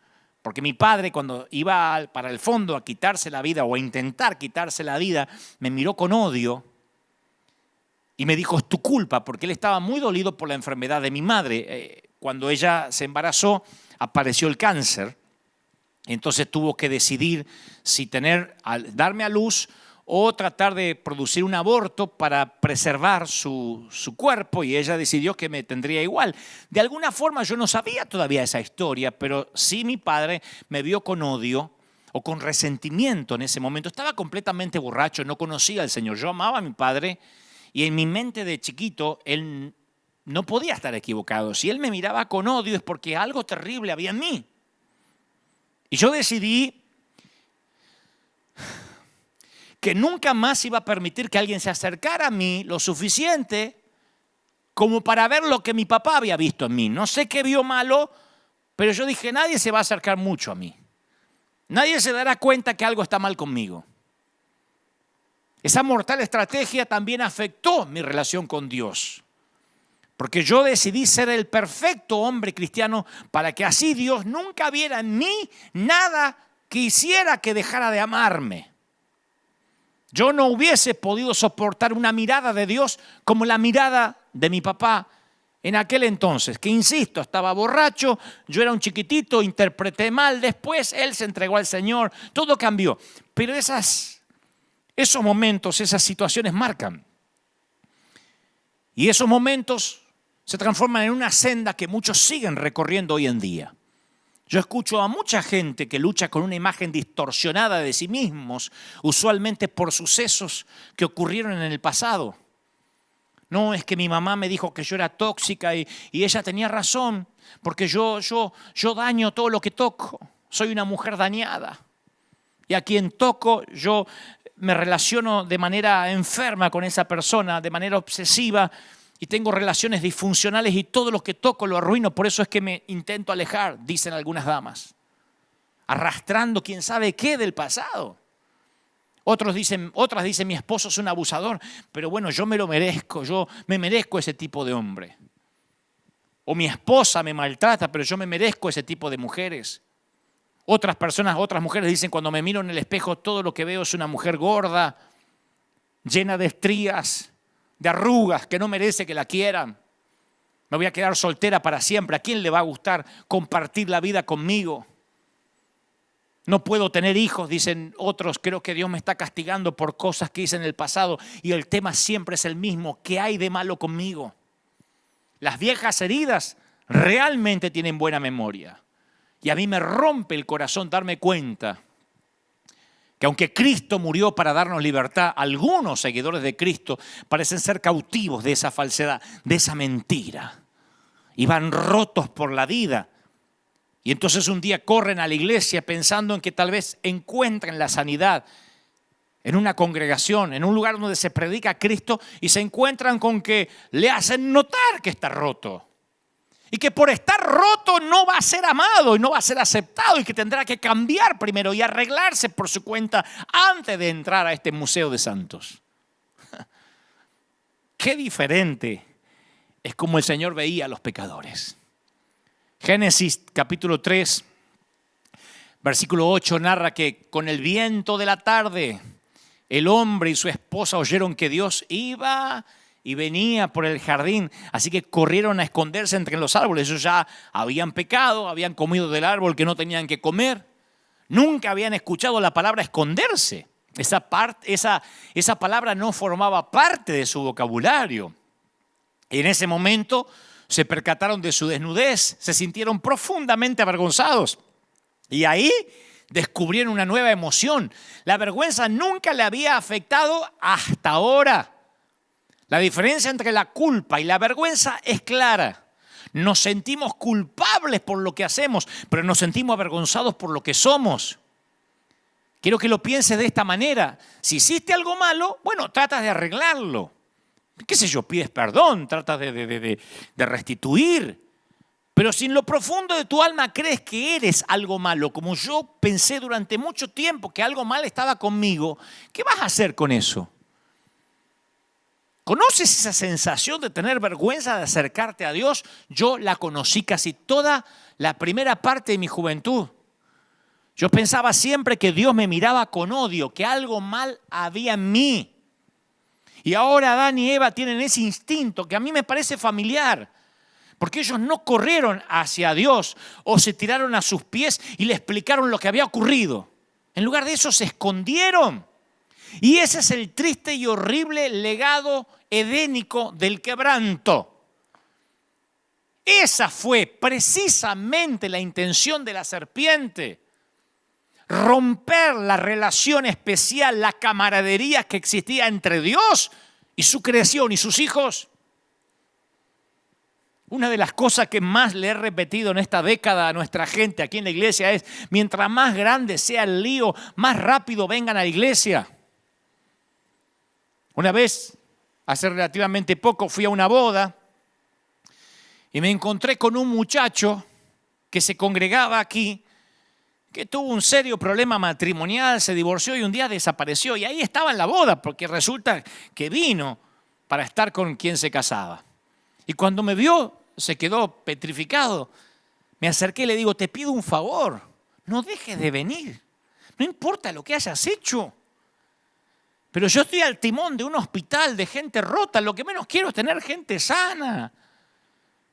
Porque mi padre, cuando iba para el fondo a quitarse la vida o a intentar quitarse la vida, me miró con odio y me dijo, es tu culpa, porque él estaba muy dolido por la enfermedad de mi madre. Cuando ella se embarazó, apareció el cáncer. Entonces tuvo que decidir si darme a luz o tratar de producir un aborto para preservar su cuerpo, y ella decidió que me tendría igual. De alguna forma yo no sabía todavía esa historia, pero sí mi padre me vio con odio o con resentimiento en ese momento. Estaba completamente borracho, no conocía al Señor. Yo amaba a mi padre y en mi mente de chiquito él no podía estar equivocado. Si él me miraba con odio es porque algo terrible había en mí. Y yo decidí que nunca más iba a permitir que alguien se acercara a mí lo suficiente como para ver lo que mi papá había visto en mí. No sé qué vio malo, pero yo dije, nadie se va a acercar mucho a mí. Nadie se dará cuenta que algo está mal conmigo. Esa mortal estrategia también afectó mi relación con Dios. Porque yo decidí ser el perfecto hombre cristiano para que así Dios nunca viera en mí nada que hiciera que dejara de amarme. Yo no hubiese podido soportar una mirada de Dios como la mirada de mi papá en aquel entonces, que insisto, estaba borracho, yo era un chiquitito, interpreté mal, después él se entregó al Señor, todo cambió. Pero esos momentos, esas situaciones marcan. Y esos momentos se transforman en una senda que muchos siguen recorriendo hoy en día. Yo escucho a mucha gente que lucha con una imagen distorsionada de sí mismos, usualmente por sucesos que ocurrieron en el pasado. No, es que mi mamá me dijo que yo era tóxica y ella tenía razón, porque yo daño todo lo que toco. Soy una mujer dañada. Y a quien toco, yo me relaciono de manera enferma con esa persona, de manera obsesiva, y tengo relaciones disfuncionales y todo lo que toco lo arruino. Por eso es que me intento alejar, dicen algunas damas, arrastrando quién sabe qué del pasado. Otras dicen, mi esposo es un abusador, pero bueno, yo me lo merezco, yo me merezco ese tipo de hombre. O mi esposa me maltrata, pero yo me merezco ese tipo de mujeres. Otras mujeres dicen, cuando me miro en el espejo, todo lo que veo es una mujer gorda, llena de estrías, de arrugas, que no merece que la quieran. Me voy a quedar soltera para siempre. ¿A quién le va a gustar compartir la vida conmigo? No puedo tener hijos, dicen otros. Creo que Dios me está castigando por cosas que hice en el pasado. Y el tema siempre es el mismo. ¿Qué hay de malo conmigo? Las viejas heridas realmente tienen buena memoria. Y a mí me rompe el corazón darme cuenta que aunque Cristo murió para darnos libertad, algunos seguidores de Cristo parecen ser cautivos de esa falsedad, de esa mentira. Y van rotos por la vida. Y entonces un día corren a la iglesia pensando en que tal vez encuentren la sanidad en una congregación, en un lugar donde se predica a Cristo, y se encuentran con que le hacen notar que está roto. Y que por estar roto no va a ser amado y no va a ser aceptado y que tendrá que cambiar primero y arreglarse por su cuenta antes de entrar a este museo de santos. Qué diferente es como el Señor veía a los pecadores. Génesis capítulo 3, versículo 8 narra que con el viento de la tarde el hombre y su esposa oyeron que Dios iba y venía por el jardín, así que corrieron a esconderse entre los árboles. Ellos ya habían pecado, habían comido del árbol que no tenían que comer. Nunca habían escuchado la palabra esconderse. Esa palabra no formaba parte de su vocabulario. Y en ese momento se percataron de su desnudez, se sintieron profundamente avergonzados. Y ahí descubrieron una nueva emoción. La vergüenza nunca le había afectado hasta ahora. La diferencia entre la culpa y la vergüenza es clara. Nos sentimos culpables por lo que hacemos, pero nos sentimos avergonzados por lo que somos. Quiero que lo pienses de esta manera. Si hiciste algo malo, bueno, tratas de arreglarlo. ¿Qué sé yo? Pides perdón, tratas de restituir. Pero si en lo profundo de tu alma crees que eres algo malo, como yo pensé durante mucho tiempo que algo mal estaba conmigo, ¿qué vas a hacer con eso? ¿Conoces esa sensación de tener vergüenza de acercarte a Dios? Yo la conocí casi toda la primera parte de mi juventud. Yo pensaba siempre que Dios me miraba con odio, que algo mal había en mí. Y ahora Adán y Eva tienen ese instinto que a mí me parece familiar. Porque ellos no corrieron hacia Dios o se tiraron a sus pies y le explicaron lo que había ocurrido. En lugar de eso se escondieron. Y ese es el triste y horrible legado edénico del quebranto. Esa fue precisamente la intención de la serpiente. Romper la relación especial, la camaradería que existía entre Dios y su creación y sus hijos. Una de las cosas que más le he repetido en esta década a nuestra gente aquí en la iglesia es: mientras más grande sea el lío, más rápido vengan a la iglesia. Una vez, hace relativamente poco, fui a una boda y me encontré con un muchacho que se congregaba aquí, que tuvo un serio problema matrimonial, se divorció y un día desapareció. Y ahí estaba en la boda, porque resulta que vino para estar con quien se casaba. Y cuando me vio, se quedó petrificado. Me acerqué y le digo: te pido un favor, no dejes de venir. No importa lo que hayas hecho. Pero yo estoy al timón de un hospital de gente rota. Lo que menos quiero es tener gente sana.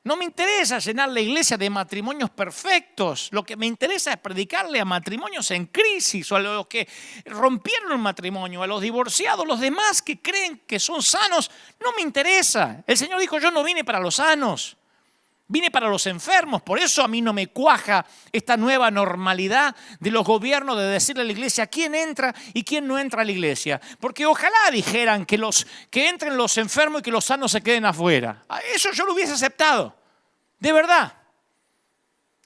No me interesa llenar la iglesia de matrimonios perfectos. Lo que me interesa es predicarle a matrimonios en crisis, o a los que rompieron el matrimonio, a los divorciados, los demás que creen que son sanos. No me interesa. El Señor dijo: yo no vine para los sanos, vine para los enfermos. Por eso a mí no me cuaja esta nueva normalidad de los gobiernos de decirle a la iglesia quién entra y quién no entra a la iglesia. Porque ojalá dijeran que entren los enfermos y que los sanos se queden afuera. Eso yo lo hubiese aceptado, de verdad.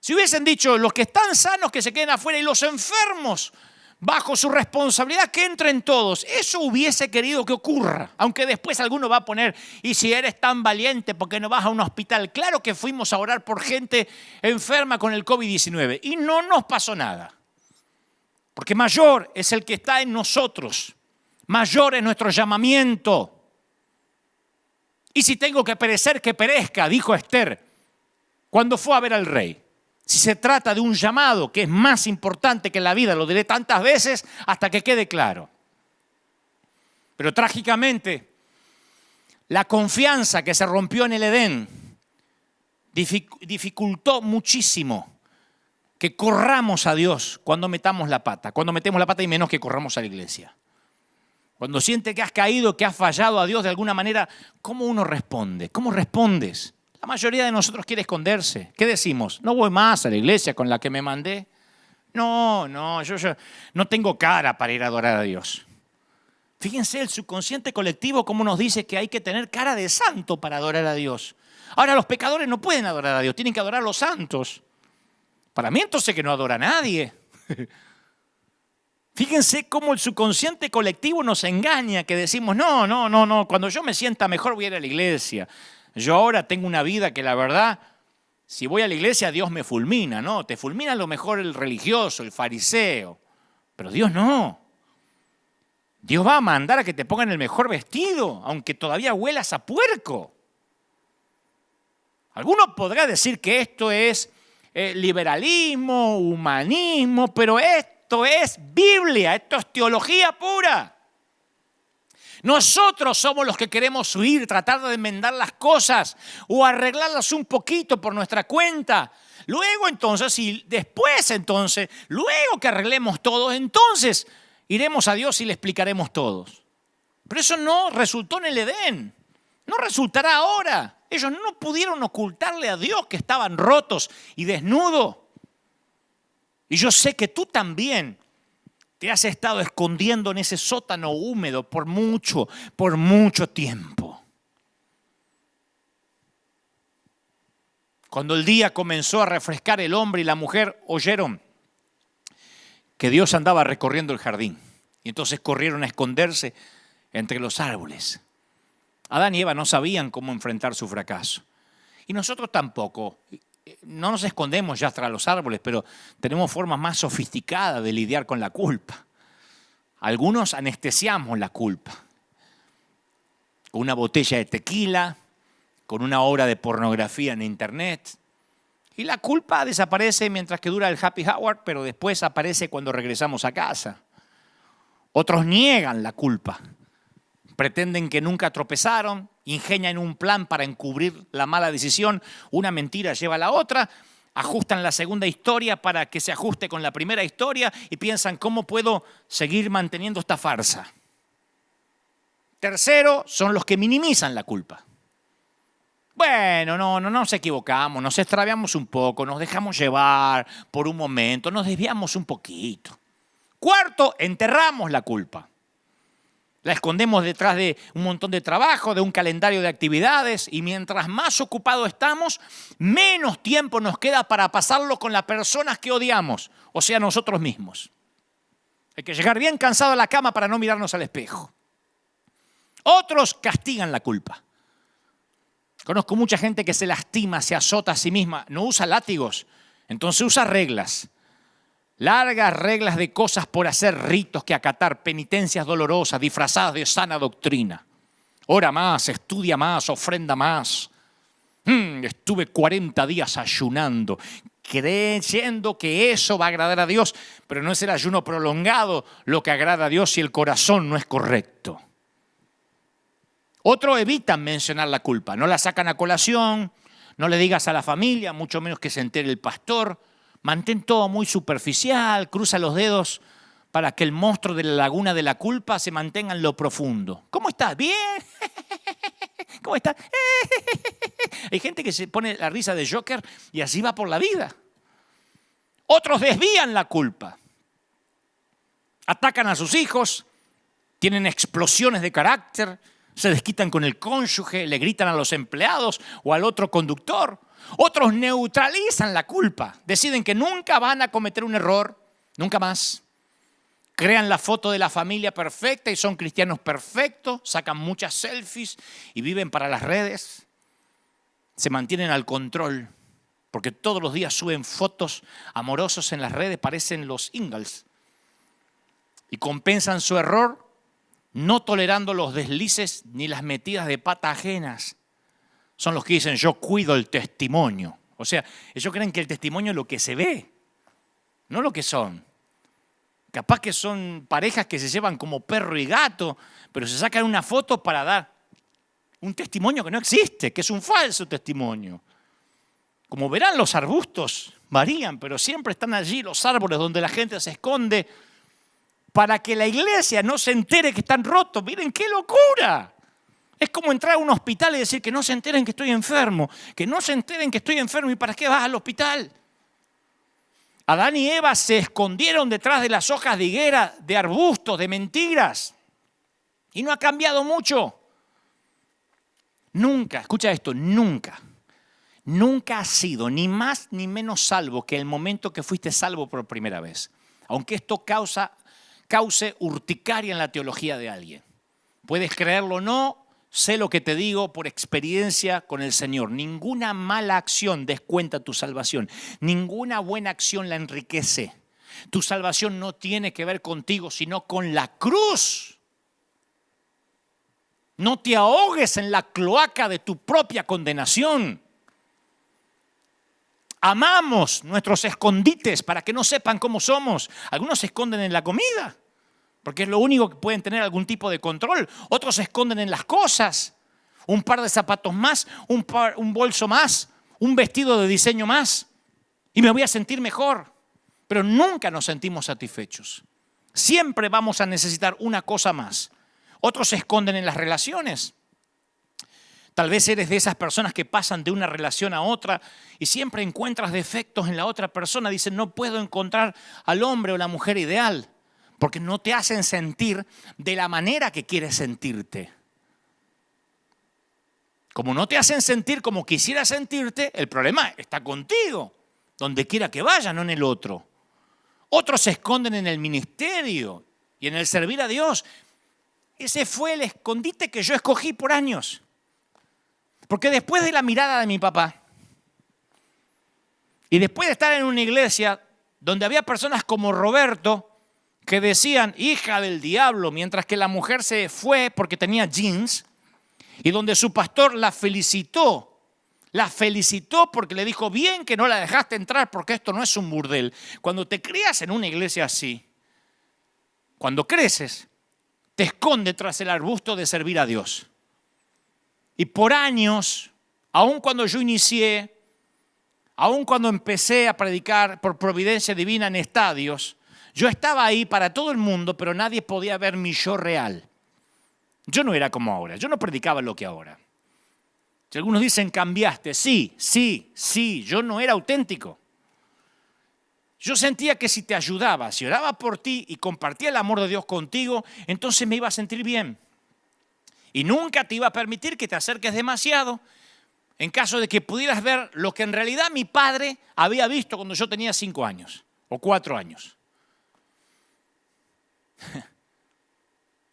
Si hubiesen dicho: los que están sanos que se queden afuera y los enfermos bajo su responsabilidad, que entren todos. Eso hubiese querido que ocurra, aunque después alguno va a poner, y si eres tan valiente, ¿por qué no vas a un hospital? Claro que fuimos a orar por gente enferma con el COVID-19 y no nos pasó nada. Porque mayor es el que está en nosotros, mayor es nuestro llamamiento. Y si tengo que perecer, que perezca, dijo Esther cuando fue a ver al rey. Si se trata de un llamado que es más importante que la vida, lo diré tantas veces hasta que quede claro. Pero trágicamente, la confianza que se rompió en el Edén dificultó muchísimo que corramos a Dios cuando metamos la pata. Cuando metemos la pata y menos que corramos a la iglesia. Cuando sientes que has caído, que has fallado a Dios de alguna manera, ¿cómo uno responde? ¿Cómo respondes? La mayoría de nosotros quiere esconderse. ¿Qué decimos? No voy más a la iglesia con la que me mandé. No, yo no tengo cara para ir a adorar a Dios. Fíjense el subconsciente colectivo cómo nos dice que hay que tener cara de santo para adorar a Dios. Ahora los pecadores no pueden adorar a Dios, tienen que adorar a los santos. Para mí entonces que no adora a nadie. Fíjense cómo el subconsciente colectivo nos engaña, que decimos, no, cuando yo me sienta mejor voy a ir a la iglesia. Yo ahora tengo una vida que la verdad, si voy a la iglesia Dios me fulmina, ¿no? Te fulmina a lo mejor el religioso, el fariseo, pero Dios no. Dios va a mandar a que te pongan el mejor vestido, aunque todavía huelas a puerco. Alguno podrá decir que esto es liberalismo, humanismo, pero esto es Biblia, esto es teología pura. Nosotros somos los que queremos huir, tratar de enmendar las cosas o arreglarlas un poquito por nuestra cuenta. Luego entonces, y después entonces, luego que arreglemos todo, entonces iremos a Dios y le explicaremos todos. Pero eso no resultó en el Edén, no resultará ahora. Ellos no pudieron ocultarle a Dios que estaban rotos y desnudos. Y yo sé que tú también te has estado escondiendo en ese sótano húmedo por mucho tiempo. Cuando el día comenzó a refrescar, el hombre y la mujer oyeron que Dios andaba recorriendo el jardín. Y entonces corrieron a esconderse entre los árboles. Adán y Eva no sabían cómo enfrentar su fracaso. Y nosotros tampoco. No nos escondemos ya tras los árboles, pero tenemos formas más sofisticadas de lidiar con la culpa. Algunos anestesiamos la culpa. Con una botella de tequila, con una hora de pornografía en internet. Y la culpa desaparece mientras que dura el happy hour, pero después aparece cuando regresamos a casa. Otros niegan la culpa. Pretenden que nunca tropezaron, ingenian un plan para encubrir la mala decisión, una mentira lleva a la otra, ajustan la segunda historia para que se ajuste con la primera historia y piensan, ¿cómo puedo seguir manteniendo esta farsa? Tercero, son los que minimizan la culpa. Bueno, no nos equivocamos, nos extraviamos un poco, nos dejamos llevar por un momento, nos desviamos un poquito. Cuarto, enterramos la culpa. La escondemos detrás de un montón de trabajo, de un calendario de actividades, y mientras más ocupados estamos, menos tiempo nos queda para pasarlo con las personas que odiamos, o sea, nosotros mismos. Hay que llegar bien cansado a la cama para no mirarnos al espejo. Otros castigan la culpa. Conozco mucha gente que se lastima, se azota a sí misma, no usa látigos, entonces usa reglas. Largas reglas de cosas por hacer, ritos que acatar, penitencias dolorosas, disfrazadas de sana doctrina. Ora más, estudia más, ofrenda más. Estuve 40 días ayunando, creyendo que eso va a agradar a Dios, pero no es el ayuno prolongado lo que agrada a Dios si el corazón no es correcto. Otros evitan mencionar la culpa, no la sacan a colación, no le digas a la familia, mucho menos que se entere el pastor. Mantén todo muy superficial, cruza los dedos para que el monstruo de la laguna de la culpa se mantenga en lo profundo. ¿Cómo estás? ¿Bien? ¿Cómo estás? Hay gente que se pone la risa de Joker y así va por la vida. Otros desvían la culpa. Atacan a sus hijos, tienen explosiones de carácter, se desquitan con el cónyuge, le gritan a los empleados o al otro conductor. Otros neutralizan la culpa, deciden que nunca van a cometer un error, nunca más. Crean la foto de la familia perfecta y son cristianos perfectos, sacan muchas selfies y viven para las redes. Se mantienen al control porque todos los días suben fotos amorosos en las redes, parecen los Ingalls. Y compensan su error no tolerando los deslices ni las metidas de pata ajenas. Son los que dicen, yo cuido el testimonio. O sea, ellos creen que el testimonio es lo que se ve, no lo que son. Capaz que son parejas que se llevan como perro y gato, pero se sacan una foto para dar un testimonio que no existe, que es un falso testimonio. Como verán, los arbustos varían, pero siempre están allí los árboles donde la gente se esconde para que la iglesia no se entere que están rotos. Miren qué locura. Es como entrar a un hospital y decir que no se enteren que estoy enfermo, que no se enteren que estoy enfermo. ¿Y para qué vas al hospital? Adán y Eva se escondieron detrás de las hojas de higuera, de arbustos, de mentiras. Y no ha cambiado mucho. Nunca, escucha esto, nunca has sido ni más ni menos salvo que el momento que fuiste salvo por primera vez. Aunque esto cause urticaria en la teología de alguien. Puedes creerlo o no, sé lo que te digo por experiencia con el Señor. Ninguna mala acción descuenta tu salvación. Ninguna buena acción la enriquece. Tu salvación no tiene que ver contigo, sino con la cruz. No te ahogues en la cloaca de tu propia condenación. Amamos nuestros escondites para que no sepan cómo somos. Algunos se esconden en la comida, porque es lo único que pueden tener algún tipo de control. Otros se esconden en las cosas. Un par de zapatos más, un bolso más, un vestido de diseño más. Y me voy a sentir mejor. Pero nunca nos sentimos satisfechos. Siempre vamos a necesitar una cosa más. Otros se esconden en las relaciones. Tal vez eres de esas personas que pasan de una relación a otra y siempre encuentras defectos en la otra persona. Dicen, no puedo encontrar al hombre o la mujer ideal. Porque no te hacen sentir de la manera que quieres sentirte. Como no te hacen sentir como quisieras sentirte, el problema está contigo, donde quiera que vaya, no en el otro. Otros se esconden en el ministerio y en el servir a Dios. Ese fue el escondite que yo escogí por años. Porque después de la mirada de mi papá y después de estar en una iglesia donde había personas como Roberto, que decían, hija del diablo, mientras que la mujer se fue porque tenía jeans, y donde su pastor la felicitó porque le dijo, bien que no la dejaste entrar porque esto no es un burdel. Cuando te crías en una iglesia así, cuando creces, te esconde tras el arbusto de servir a Dios. Y por años, aun cuando yo inicié, aun cuando empecé a predicar por providencia divina en estadios, yo estaba ahí para todo el mundo, pero nadie podía ver mi yo real. Yo no era como ahora, yo no predicaba lo que ahora. Si algunos dicen cambiaste, sí, yo no era auténtico. Yo sentía que si te ayudaba, si oraba por ti y compartía el amor de Dios contigo, entonces me iba a sentir bien. Y nunca te iba a permitir que te acerques demasiado en caso de que pudieras ver lo que en realidad mi padre había visto cuando yo tenía 5 años o 4 años.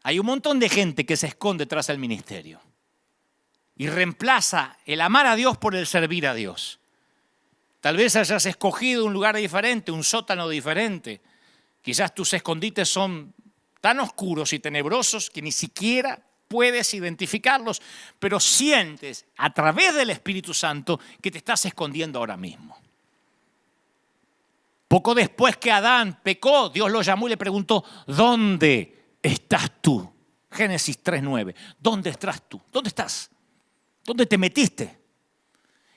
Hay un montón de gente que se esconde tras el ministerio y reemplaza el amar a Dios por el servir a Dios. Tal vez hayas escogido un lugar diferente, un sótano diferente. Quizás tus escondites son tan oscuros y tenebrosos que ni siquiera puedes identificarlos, pero sientes a través del Espíritu Santo que te estás escondiendo ahora mismo. Poco después que Adán pecó, Dios lo llamó y le preguntó, ¿dónde estás tú? Génesis 3:9. ¿Dónde estás tú? ¿Dónde estás? ¿Dónde te metiste?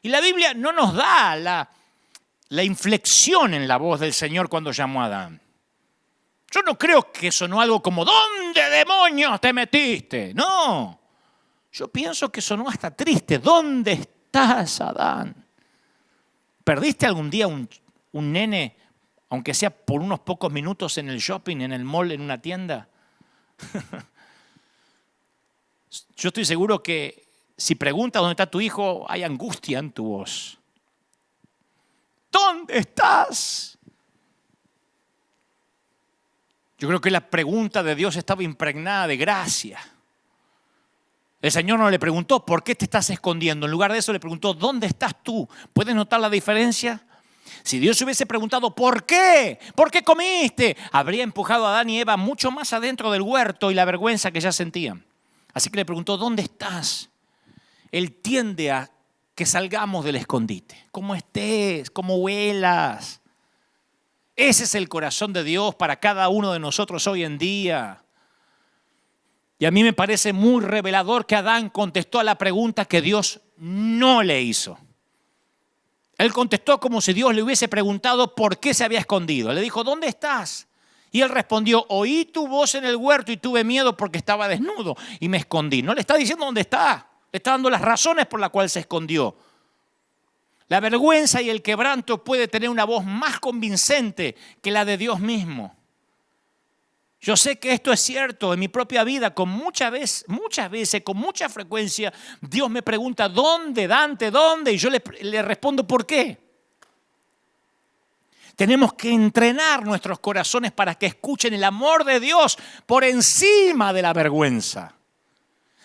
Y la Biblia no nos da la inflexión en la voz del Señor cuando llamó a Adán. Yo no creo que sonó algo como, ¿dónde demonios te metiste? No, yo pienso que sonó hasta triste. ¿Dónde estás, Adán? ¿Perdiste algún día un nene, aunque sea por unos pocos minutos en el shopping, en el mall, en una tienda? Yo estoy seguro que si preguntas dónde está tu hijo, hay angustia en tu voz. ¿Dónde estás? Yo creo que la pregunta de Dios estaba impregnada de gracia. El Señor no le preguntó, ¿por qué te estás escondiendo? En lugar de eso le preguntó, ¿dónde estás tú? ¿Puedes notar la diferencia? Si Dios hubiese preguntado, ¿por qué? ¿Por qué comiste? Habría empujado a Adán y Eva mucho más adentro del huerto y la vergüenza que ya sentían. Así que le preguntó, ¿dónde estás? Él tiende a que salgamos del escondite. ¿Cómo estés? ¿Cómo huelas? Ese es el corazón de Dios para cada uno de nosotros hoy en día. Y a mí me parece muy revelador que Adán contestó a la pregunta que Dios no le hizo. Él contestó como si Dios le hubiese preguntado por qué se había escondido. Le dijo, ¿dónde estás? Y él respondió, oí tu voz en el huerto y tuve miedo porque estaba desnudo y me escondí. No le está diciendo dónde está, le está dando las razones por las cuales se escondió. La vergüenza y el quebranto puede tener una voz más convincente que la de Dios mismo. Yo sé que esto es cierto en mi propia vida, muchas veces, con mucha frecuencia, Dios me pregunta, ¿dónde, Dante? ¿Dónde? Y yo le respondo, ¿por qué? Tenemos que entrenar nuestros corazones para que escuchen el amor de Dios por encima de la vergüenza.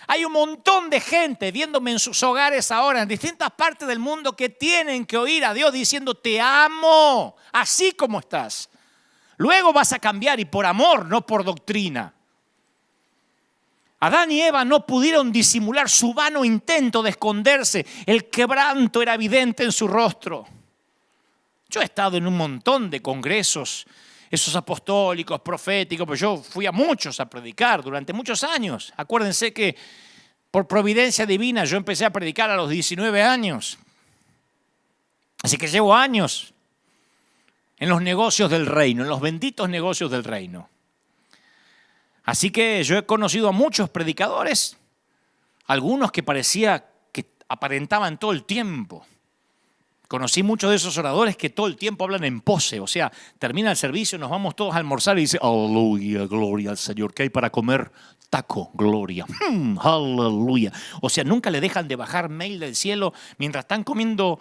Hay un montón de gente viéndome en sus hogares ahora, en distintas partes del mundo, que tienen que oír a Dios diciendo, te amo, así como estás. Luego vas a cambiar y por amor, no por doctrina. Adán y Eva no pudieron disimular su vano intento de esconderse. El quebranto era evidente en su rostro. Yo he estado en un montón de congresos, esos apostólicos, proféticos, pero yo fui a muchos a predicar durante muchos años. Acuérdense que por providencia divina yo empecé a predicar a los 19 años. Así que llevo años en los negocios del reino, en los benditos negocios del reino. Así que yo he conocido a muchos predicadores, algunos que parecía que aparentaban todo el tiempo. Conocí muchos de esos oradores que todo el tiempo hablan en pose, o sea, termina el servicio, nos vamos todos a almorzar y dice, aleluya, gloria al Señor, ¿qué hay para comer? Taco, gloria, aleluya. O sea, nunca le dejan de bajar mail del cielo mientras están comiendo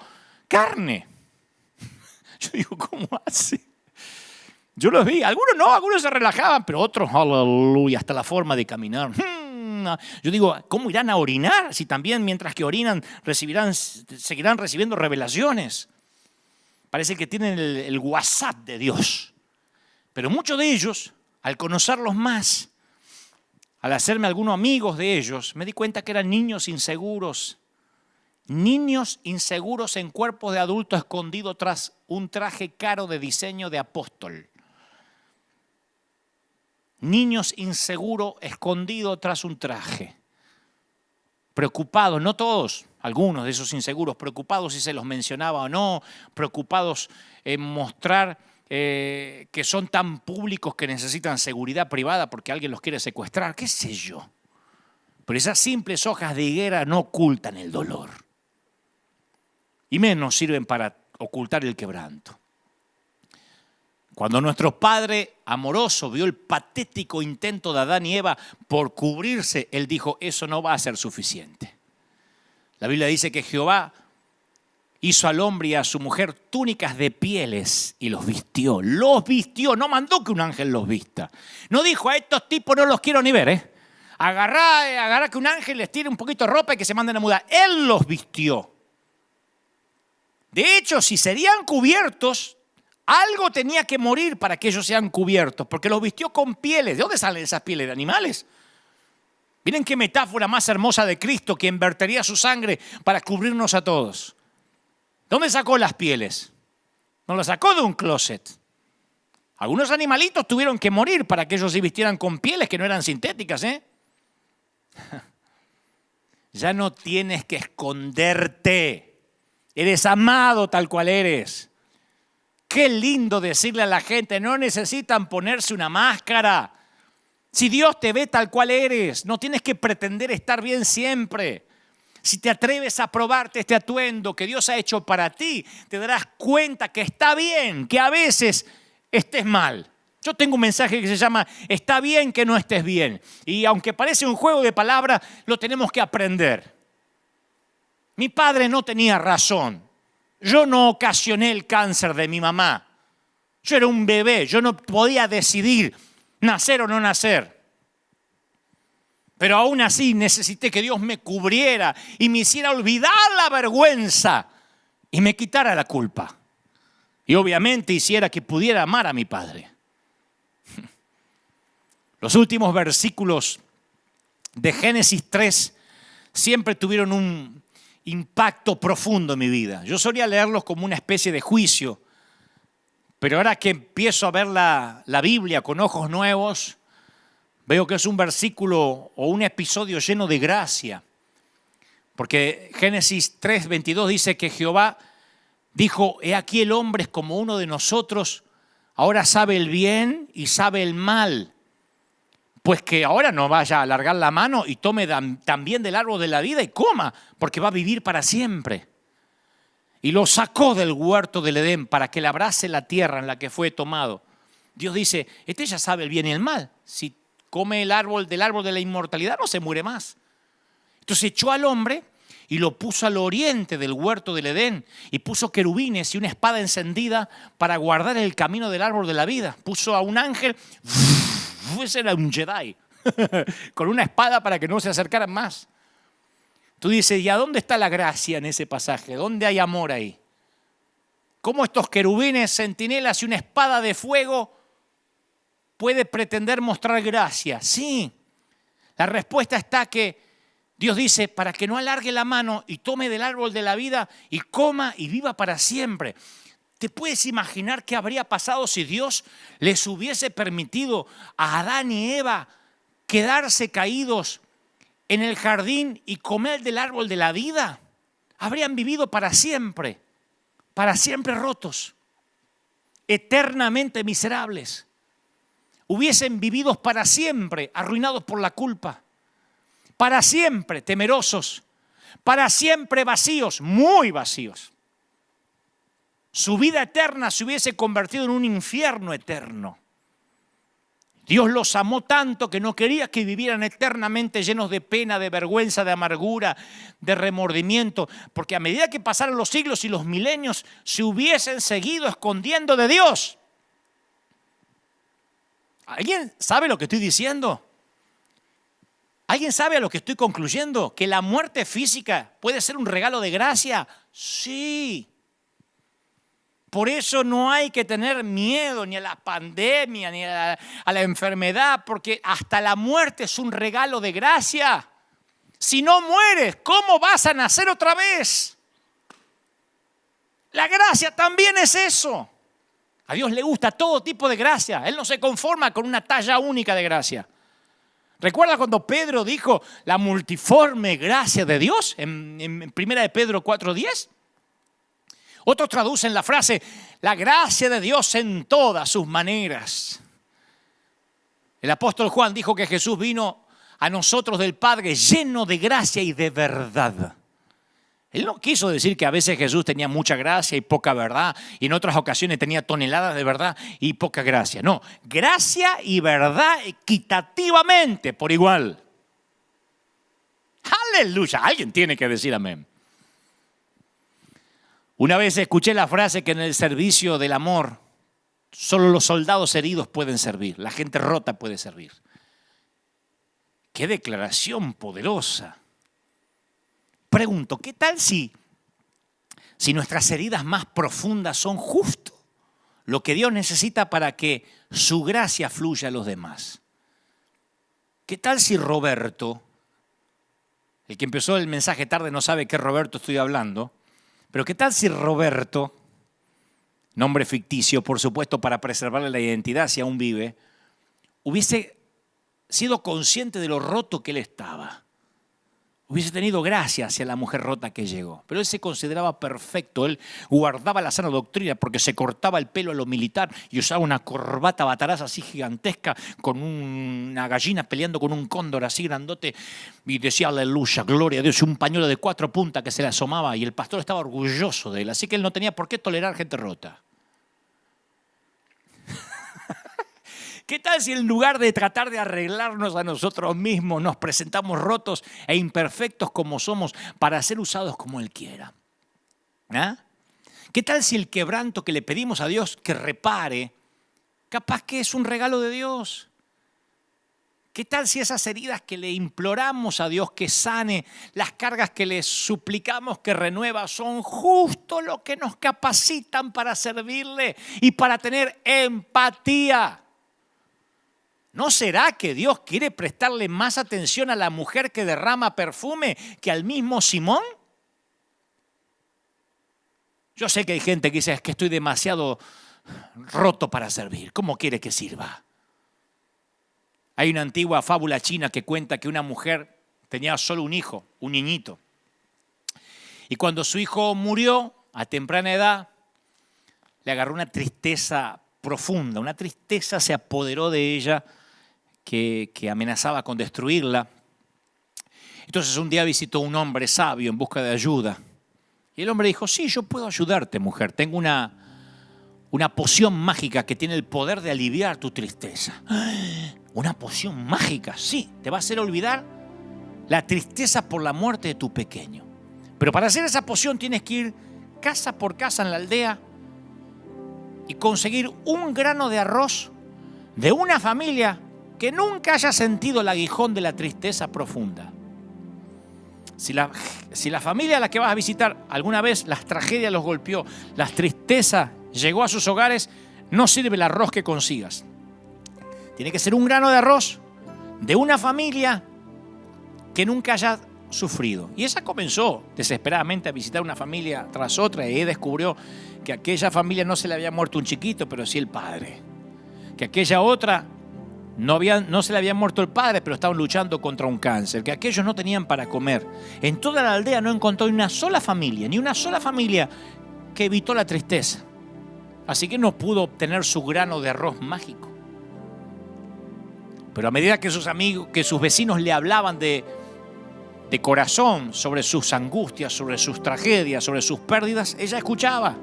carne. Yo digo, ¿cómo hace? Yo los vi, algunos no, algunos se relajaban, pero otros, aleluya, hasta la forma de caminar. Yo digo, ¿cómo irán a orinar si también mientras que orinan seguirán recibiendo revelaciones? Parece que tienen el WhatsApp de Dios. Pero muchos de ellos, al conocerlos más, al hacerme algunos amigos de ellos, me di cuenta que eran niños inseguros. Niños inseguros en cuerpos de adulto escondidos tras un traje caro de diseño de apóstol. Niños inseguros escondidos tras un traje. Preocupados, no todos, algunos de esos inseguros, preocupados si se los mencionaba o no, preocupados en mostrar que son tan públicos que necesitan seguridad privada porque alguien los quiere secuestrar, qué sé yo. Pero esas simples hojas de higuera no ocultan el dolor. Y menos sirven para ocultar el quebranto. Cuando nuestro Padre amoroso vio el patético intento de Adán y Eva por cubrirse, Él dijo, eso no va a ser suficiente. La Biblia dice que Jehová hizo al hombre y a su mujer túnicas de pieles y los vistió. Los vistió, no mandó que un ángel los vista. No dijo, a estos tipos no los quiero ni ver. Agarrá que un ángel les tire un poquito de ropa y que se manden a mudar. Él los vistió. De hecho, si serían cubiertos, algo tenía que morir para que ellos sean cubiertos, porque los vistió con pieles. ¿De dónde salen esas pieles? ¿De animales? Miren qué metáfora más hermosa de Cristo, que vertería su sangre para cubrirnos a todos. ¿Dónde sacó las pieles? No las sacó de un closet. Algunos animalitos tuvieron que morir para que ellos se vistieran con pieles que no eran sintéticas, ¿eh? Ya no tienes que esconderte. Eres amado tal cual eres. Qué lindo decirle a la gente, no necesitan ponerse una máscara. Si Dios te ve tal cual eres, no tienes que pretender estar bien siempre. Si te atreves a probarte este atuendo que Dios ha hecho para ti, te darás cuenta que está bien, que a veces estés mal. Yo tengo un mensaje que se llama, está bien que no estés bien. Y aunque parece un juego de palabras, lo tenemos que aprender. Mi padre no tenía razón. Yo no ocasioné el cáncer de mi mamá. Yo era un bebé, yo no podía decidir nacer o no nacer. Pero aún así necesité que Dios me cubriera y me hiciera olvidar la vergüenza y me quitara la culpa. Y obviamente hiciera que pudiera amar a mi padre. Los últimos versículos de Génesis 3 siempre tuvieron un impacto profundo en mi vida. Yo solía leerlos como una especie de juicio, pero ahora que empiezo a ver la Biblia con ojos nuevos, veo que es un versículo o un episodio lleno de gracia. Porque Génesis 3:22 dice que Jehová dijo: he aquí el hombre es como uno de nosotros, ahora sabe el bien y sabe el mal. Pues que ahora no vaya a alargar la mano y tome también del árbol de la vida y coma, porque va a vivir para siempre. Y lo sacó del huerto del Edén para que labrase la tierra en la que fue tomado. Dios dice, este ya sabe el bien y el mal. Si come del árbol de la inmortalidad, no se muere más. Entonces echó al hombre y lo puso al oriente del huerto del Edén y puso querubines y una espada encendida para guardar el camino del árbol de la vida. Puso a un ángel, ese era un Jedi, con una espada para que no se acercaran más. Tú dices, ¿y a dónde está la gracia en ese pasaje? ¿Dónde hay amor ahí? ¿Cómo estos querubines, centinelas y una espada de fuego puede pretender mostrar gracia? Sí, la respuesta está que Dios dice, para que no alargue la mano y tome del árbol de la vida y coma y viva para siempre. ¿Te puedes imaginar qué habría pasado si Dios les hubiese permitido a Adán y Eva quedarse caídos en el jardín y comer del árbol de la vida? Habrían vivido para siempre rotos, eternamente miserables. Hubiesen vivido para siempre arruinados por la culpa, para siempre temerosos, para siempre vacíos, muy vacíos. Su vida eterna se hubiese convertido en un infierno eterno. Dios los amó tanto que no quería que vivieran eternamente llenos de pena, de vergüenza, de amargura, de remordimiento, porque a medida que pasaron los siglos y los milenios, se hubiesen seguido escondiendo de Dios. ¿Alguien sabe lo que estoy diciendo? ¿Alguien sabe a lo que estoy concluyendo? ¿Que la muerte física puede ser un regalo de gracia? Sí. Por eso no hay que tener miedo ni a la pandemia, ni a la enfermedad, porque hasta la muerte es un regalo de gracia. Si no mueres, ¿cómo vas a nacer otra vez? La gracia también es eso. A Dios le gusta todo tipo de gracia. Él no se conforma con una talla única de gracia. ¿Recuerda cuando Pedro dijo la multiforme gracia de Dios en 1 de Pedro 4:10? Otros traducen la frase, la gracia de Dios en todas sus maneras. El apóstol Juan dijo que Jesús vino a nosotros del Padre lleno de gracia y de verdad. Él no quiso decir que a veces Jesús tenía mucha gracia y poca verdad, y en otras ocasiones tenía toneladas de verdad y poca gracia. No, gracia y verdad equitativamente, por igual. Aleluya, alguien tiene que decir amén. Una vez escuché la frase que en el servicio del amor solo los soldados heridos pueden servir, la gente rota puede servir. ¡Qué declaración poderosa! Pregunto, ¿qué tal si nuestras heridas más profundas son justo lo que Dios necesita para que su gracia fluya a los demás? ¿Qué tal si Roberto, el que empezó el mensaje tarde no sabe qué Roberto estoy hablando, pero qué tal si Roberto, nombre ficticio por supuesto para preservarle la identidad si aún vive, hubiese sido consciente de lo roto que él estaba? Hubiese tenido gracia hacia la mujer rota que llegó. Pero él se consideraba perfecto. Él guardaba la sana doctrina porque se cortaba el pelo a lo militar y usaba una corbata bataraza así gigantesca con una gallina peleando con un cóndor así grandote. Y decía, aleluya, gloria a Dios. Y un pañuelo de 4 puntas que se le asomaba. Y el pastor estaba orgulloso de él. Así que él no tenía por qué tolerar gente rota. ¿Qué tal si en lugar de tratar de arreglarnos a nosotros mismos, nos presentamos rotos e imperfectos como somos para ser usados como Él quiera? ¿Ah? ¿Qué tal si el quebranto que le pedimos a Dios que repare, capaz que es un regalo de Dios? ¿Qué tal si esas heridas que le imploramos a Dios que sane, las cargas que le suplicamos que renueva, son justo lo que nos capacitan para servirle y para tener empatía? ¿No será que Dios quiere prestarle más atención a la mujer que derrama perfume que al mismo Simón? Yo sé que hay gente que dice, es que estoy demasiado roto para servir. ¿Cómo quiere que sirva? Hay una antigua fábula china que cuenta que una mujer tenía solo un hijo, un niñito. Y cuando su hijo murió a temprana edad, le agarró una tristeza profunda. Una tristeza se apoderó de ella que amenazaba con destruirla. Entonces un día visitó a un hombre sabio en busca de ayuda. Y el hombre dijo, sí, yo puedo ayudarte, mujer. Tengo una poción mágica que tiene el poder de aliviar tu tristeza. Una poción mágica, sí, te va a hacer olvidar la tristeza por la muerte de tu pequeño. Pero para hacer esa poción tienes que ir casa por casa en la aldea y conseguir un grano de arroz de una familia que nunca haya sentido el aguijón de la tristeza profunda. Si la familia a la que vas a visitar alguna vez las tragedias los golpeó, las tristezas llegó a sus hogares, no sirve el arroz que consigas. Tiene que ser un grano de arroz de una familia que nunca haya sufrido. Y esa comenzó desesperadamente a visitar una familia tras otra y descubrió que a aquella familia no se le había muerto un chiquito, pero sí el padre. Que aquella otra no se le había muerto el padre, pero estaban luchando contra un cáncer. Que aquellos no tenían para comer. En toda la aldea no encontró ni una sola familia que evitó la tristeza. Así que no pudo obtener su grano de arroz mágico. Pero a medida que sus amigos, que sus vecinos le hablaban de corazón sobre sus angustias, sobre sus tragedias, sobre sus pérdidas, ella escuchaba.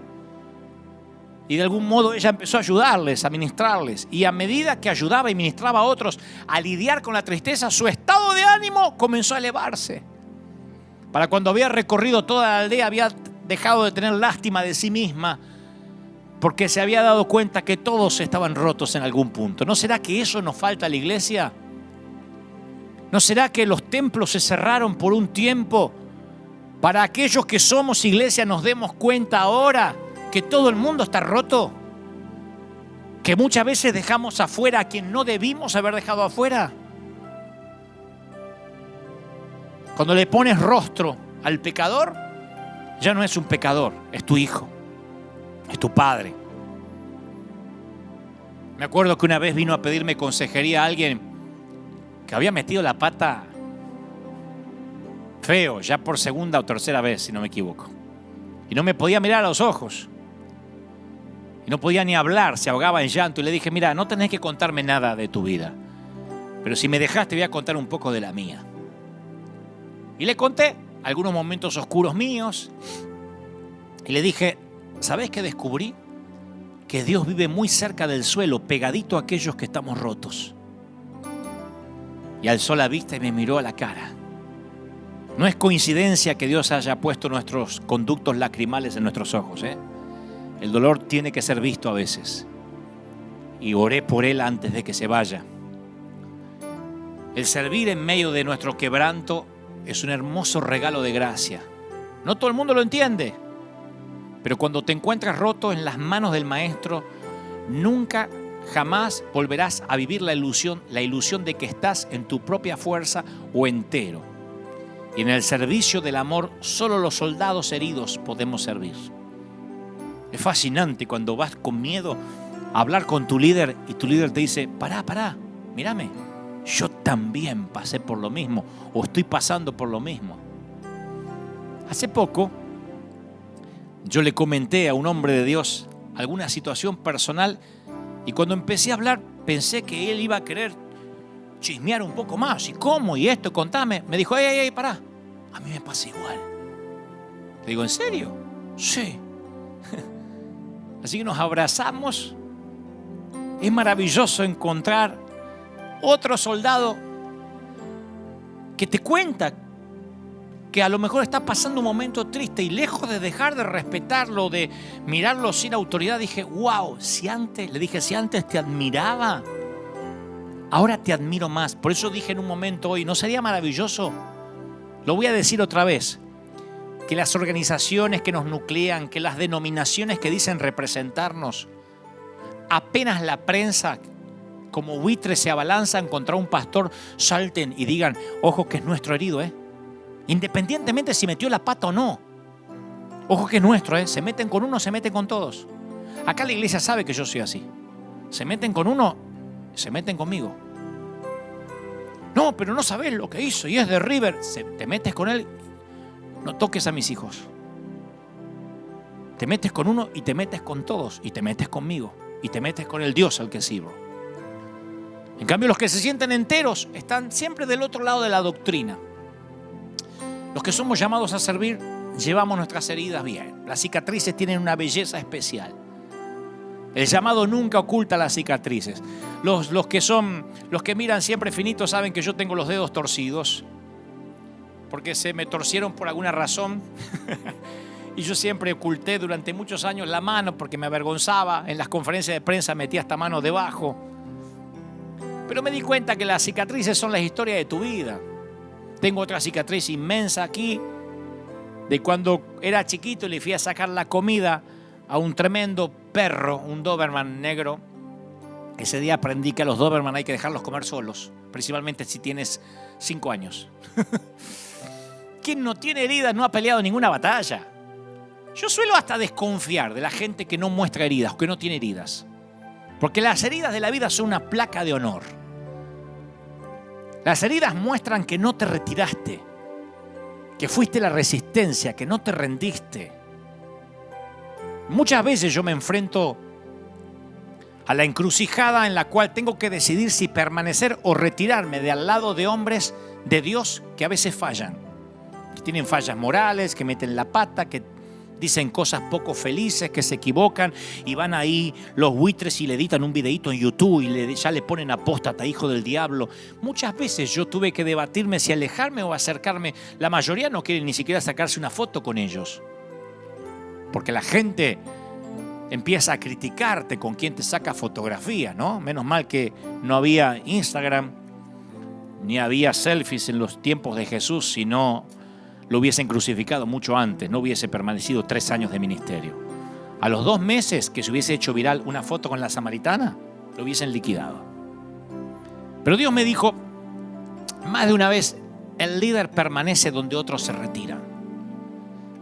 Y de algún modo ella empezó a ayudarles, a ministrarles. Y a medida que ayudaba y ministraba a otros a lidiar con la tristeza, su estado de ánimo comenzó a elevarse. Para cuando había recorrido toda la aldea, había dejado de tener lástima de sí misma, porque se había dado cuenta que todos estaban rotos en algún punto. ¿No será que eso nos falta a la iglesia? ¿No será que los templos se cerraron por un tiempo para aquellos que somos iglesia nos demos cuenta ahora que todo el mundo está roto? Que muchas veces dejamos afuera a quien no debimos haber dejado afuera. Cuando le pones rostro al pecador, ya no es un pecador, es tu hijo. Es tu padre. Me acuerdo que una vez vino a pedirme consejería a alguien que había metido la pata feo, ya por segunda o tercera vez, si no me equivoco. Y no me podía mirar a los ojos. Y no podía ni hablar, se ahogaba en llanto. Y le dije, mira, no tenés que contarme nada de tu vida. Pero si me dejás, te voy a contar un poco de la mía. Y le conté algunos momentos oscuros míos. Y le dije, ¿sabés qué descubrí? Que Dios vive muy cerca del suelo, pegadito a aquellos que estamos rotos. Y alzó la vista y me miró a la cara. No es coincidencia que Dios haya puesto nuestros conductos lacrimales en nuestros ojos, ¿eh? El dolor tiene que ser visto a veces. Y oré por él antes de que se vaya. El servir en medio de nuestro quebranto es un hermoso regalo de gracia. No todo el mundo lo entiende. Pero cuando te encuentras roto en las manos del Maestro, nunca, jamás volverás a vivir la ilusión de que estás en tu propia fuerza o entero. Y en el servicio del amor, solo los soldados heridos podemos servir. Es fascinante cuando vas con miedo a hablar con tu líder y tu líder te dice, pará, mírame, yo también pasé por lo mismo o estoy pasando por lo mismo. Hace poco, yo le comenté a un hombre de Dios alguna situación personal y cuando empecé a hablar pensé que él iba a querer chismear un poco más. ¿Y cómo? ¿Y esto? Contame. Me dijo, ey, pará. A mí me pasa igual. Le digo, ¿en serio? Sí. Así que nos abrazamos. Es maravilloso encontrar otro soldado que te cuenta que a lo mejor está pasando un momento triste y lejos de dejar de respetarlo, de mirarlo sin autoridad, dije, wow, si antes te admiraba, ahora te admiro más. Por eso dije en un momento hoy, ¿no sería maravilloso? Lo voy a decir otra vez, que las organizaciones que nos nuclean, que las denominaciones que dicen representarnos, apenas la prensa como buitres se abalanzan contra un pastor, salten y digan, ojo que es nuestro herido, independientemente si metió la pata o no. Ojo que es nuestro, se meten con uno, se meten con todos. Acá la iglesia sabe que yo soy así. Se meten con uno, se meten conmigo. No, pero no sabés lo que hizo y es de River. Te metes con él, no toques a mis hijos. Te metes con uno y te metes con todos. Y te metes conmigo. Y te metes con el Dios al que sirvo. En cambio, los que se sienten enteros están siempre del otro lado de la doctrina. Los que somos llamados a servir, llevamos nuestras heridas bien. Las cicatrices tienen una belleza especial. El llamado nunca oculta las cicatrices. Los que miran siempre finito saben que yo tengo los dedos torcidos porque se me torcieron por alguna razón. Y yo siempre oculté durante muchos años la mano porque me avergonzaba. En las conferencias de prensa metía esta mano debajo. Pero me di cuenta que las cicatrices son las historias de tu vida. Tengo otra cicatriz inmensa aquí de cuando era chiquito y le fui a sacar la comida a un tremendo perro, un Doberman negro. Ese día aprendí que a los Doberman hay que dejarlos comer solos, principalmente si tienes 5 años. Quien no tiene heridas no ha peleado ninguna batalla. Yo suelo hasta desconfiar de la gente que no muestra heridas, que no tiene heridas. Porque las heridas de la vida son una placa de honor. Las heridas muestran que no te retiraste, que fuiste la resistencia, que no te rendiste. Muchas veces yo me enfrento a la encrucijada en la cual tengo que decidir si permanecer o retirarme de al lado de hombres de Dios que a veces fallan, que tienen fallas morales, que meten la pata, que dicen cosas poco felices, que se equivocan y van ahí los buitres y le editan un videíto en YouTube y ya le ponen apóstata, hijo del diablo. Muchas veces yo tuve que debatirme si alejarme o acercarme. La mayoría no quiere ni siquiera sacarse una foto con ellos. Porque la gente empieza a criticarte con quien te saca fotografía, ¿no? Menos mal que no había Instagram, ni había selfies en los tiempos de Jesús, si no lo hubiesen crucificado mucho antes, no hubiese permanecido 3 años de ministerio. A los 2 meses que se hubiese hecho viral una foto con la samaritana, lo hubiesen liquidado. Pero Dios me dijo, más de una vez, el líder permanece donde otros se retiran.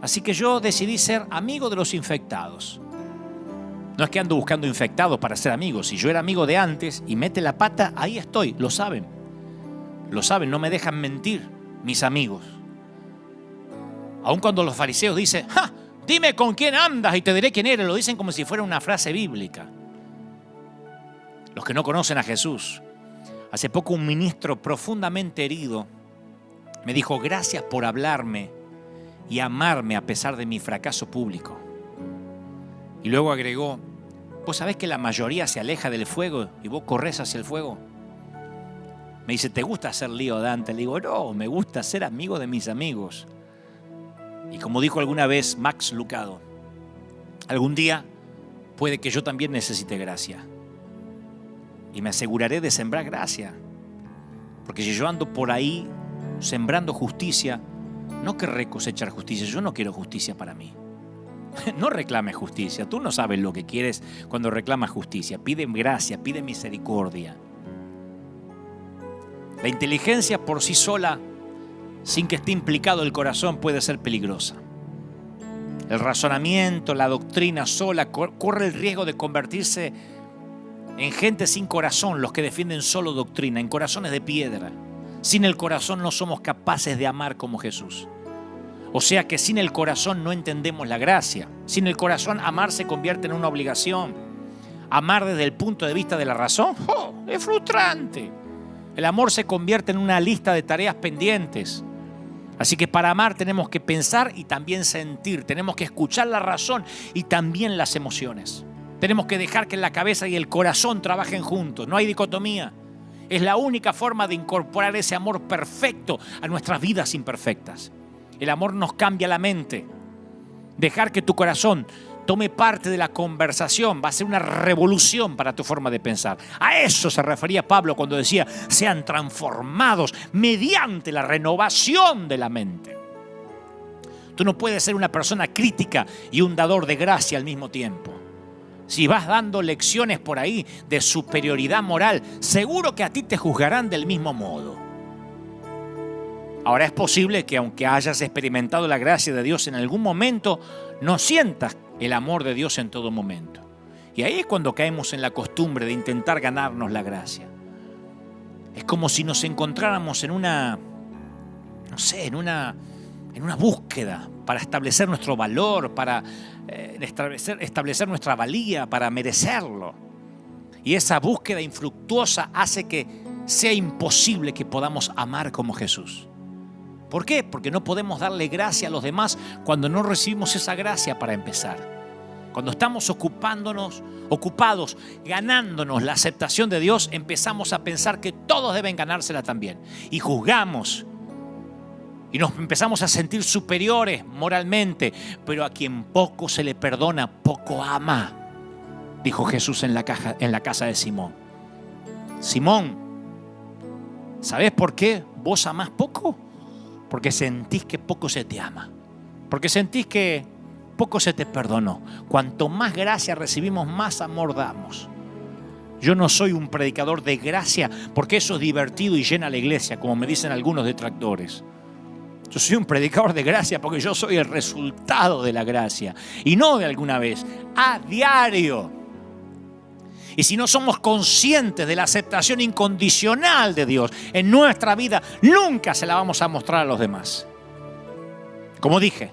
Así que yo decidí ser amigo de los infectados. No es que ando buscando infectados para ser amigos. Si yo era amigo de antes y mete la pata, ahí estoy. Lo saben. Lo saben, no me dejan mentir mis amigos. Aun cuando los fariseos dicen, ¡ja! Dime con quién andas y te diré quién eres. Lo dicen como si fuera una frase bíblica. Los que no conocen a Jesús. Hace poco un ministro profundamente herido me dijo, gracias por hablarme y amarme a pesar de mi fracaso público. Y luego agregó, ¿vos sabés que la mayoría se aleja del fuego y vos corres hacia el fuego? Me dice, ¿te gusta hacer lío, Dante? Le digo, no, me gusta ser amigo de mis amigos. Y como dijo alguna vez Max Lucado, algún día puede que yo también necesite gracia. Y me aseguraré de sembrar gracia. Porque si yo ando por ahí sembrando justicia, no querré cosechar justicia. Yo no quiero justicia para mí. No reclames justicia. Tú no sabes lo que quieres cuando reclamas justicia. Pide gracia, pide misericordia. La inteligencia por sí sola, sin que esté implicado el corazón, puede ser peligrosa. El razonamiento, la doctrina sola corre el riesgo de convertirse en gente sin corazón, los que defienden solo doctrina, en corazones de piedra. Sin el corazón no somos capaces de amar como Jesús. O sea que sin el corazón no entendemos la gracia. Sin el corazón amar se convierte en una obligación. Amar desde el punto de vista de la razón, es frustrante. El amor se convierte en una lista de tareas pendientes. Así que para amar tenemos que pensar y también sentir. Tenemos que escuchar la razón y también las emociones. Tenemos que dejar que la cabeza y el corazón trabajen juntos. No hay dicotomía. Es la única forma de incorporar ese amor perfecto a nuestras vidas imperfectas. El amor nos cambia la mente. Dejar que tu corazón tome parte de la conversación. Va a ser una revolución para tu forma de pensar. A eso se refería Pablo cuando decía: sean transformados mediante la renovación de la mente. Tú no puedes ser una persona crítica y un dador de gracia al mismo tiempo. Si vas dando lecciones por ahí de superioridad moral, seguro que a ti te juzgarán del mismo modo. Ahora, es posible que aunque hayas experimentado la gracia de Dios en algún momento, no sientas el amor de Dios en todo momento. Y ahí es cuando caemos en la costumbre de intentar ganarnos la gracia. Es como si nos encontráramos en una búsqueda para establecer nuestro valor, para establecer nuestra valía, para merecerlo. Y esa búsqueda infructuosa hace que sea imposible que podamos amar como Jesús. ¿Por qué? Porque no podemos darle gracia a los demás cuando no recibimos esa gracia para empezar. Cuando estamos ocupados, ganándonos la aceptación de Dios, empezamos a pensar que todos deben ganársela también. Y juzgamos. Y nos empezamos a sentir superiores moralmente. Pero a quien poco se le perdona, poco ama, dijo Jesús en la casa de Simón. Simón, ¿sabés por qué vos amás poco? Porque sentís que poco se te ama. Porque sentís que poco se te perdonó. Cuanto más gracia recibimos, más amor damos. Yo no soy un predicador de gracia porque eso es divertido y llena la iglesia, como me dicen algunos detractores. Yo soy un predicador de gracia porque yo soy el resultado de la gracia. Y no de alguna vez, a diario. Y si no somos conscientes de la aceptación incondicional de Dios en nuestra vida, nunca se la vamos a mostrar a los demás. Como dije,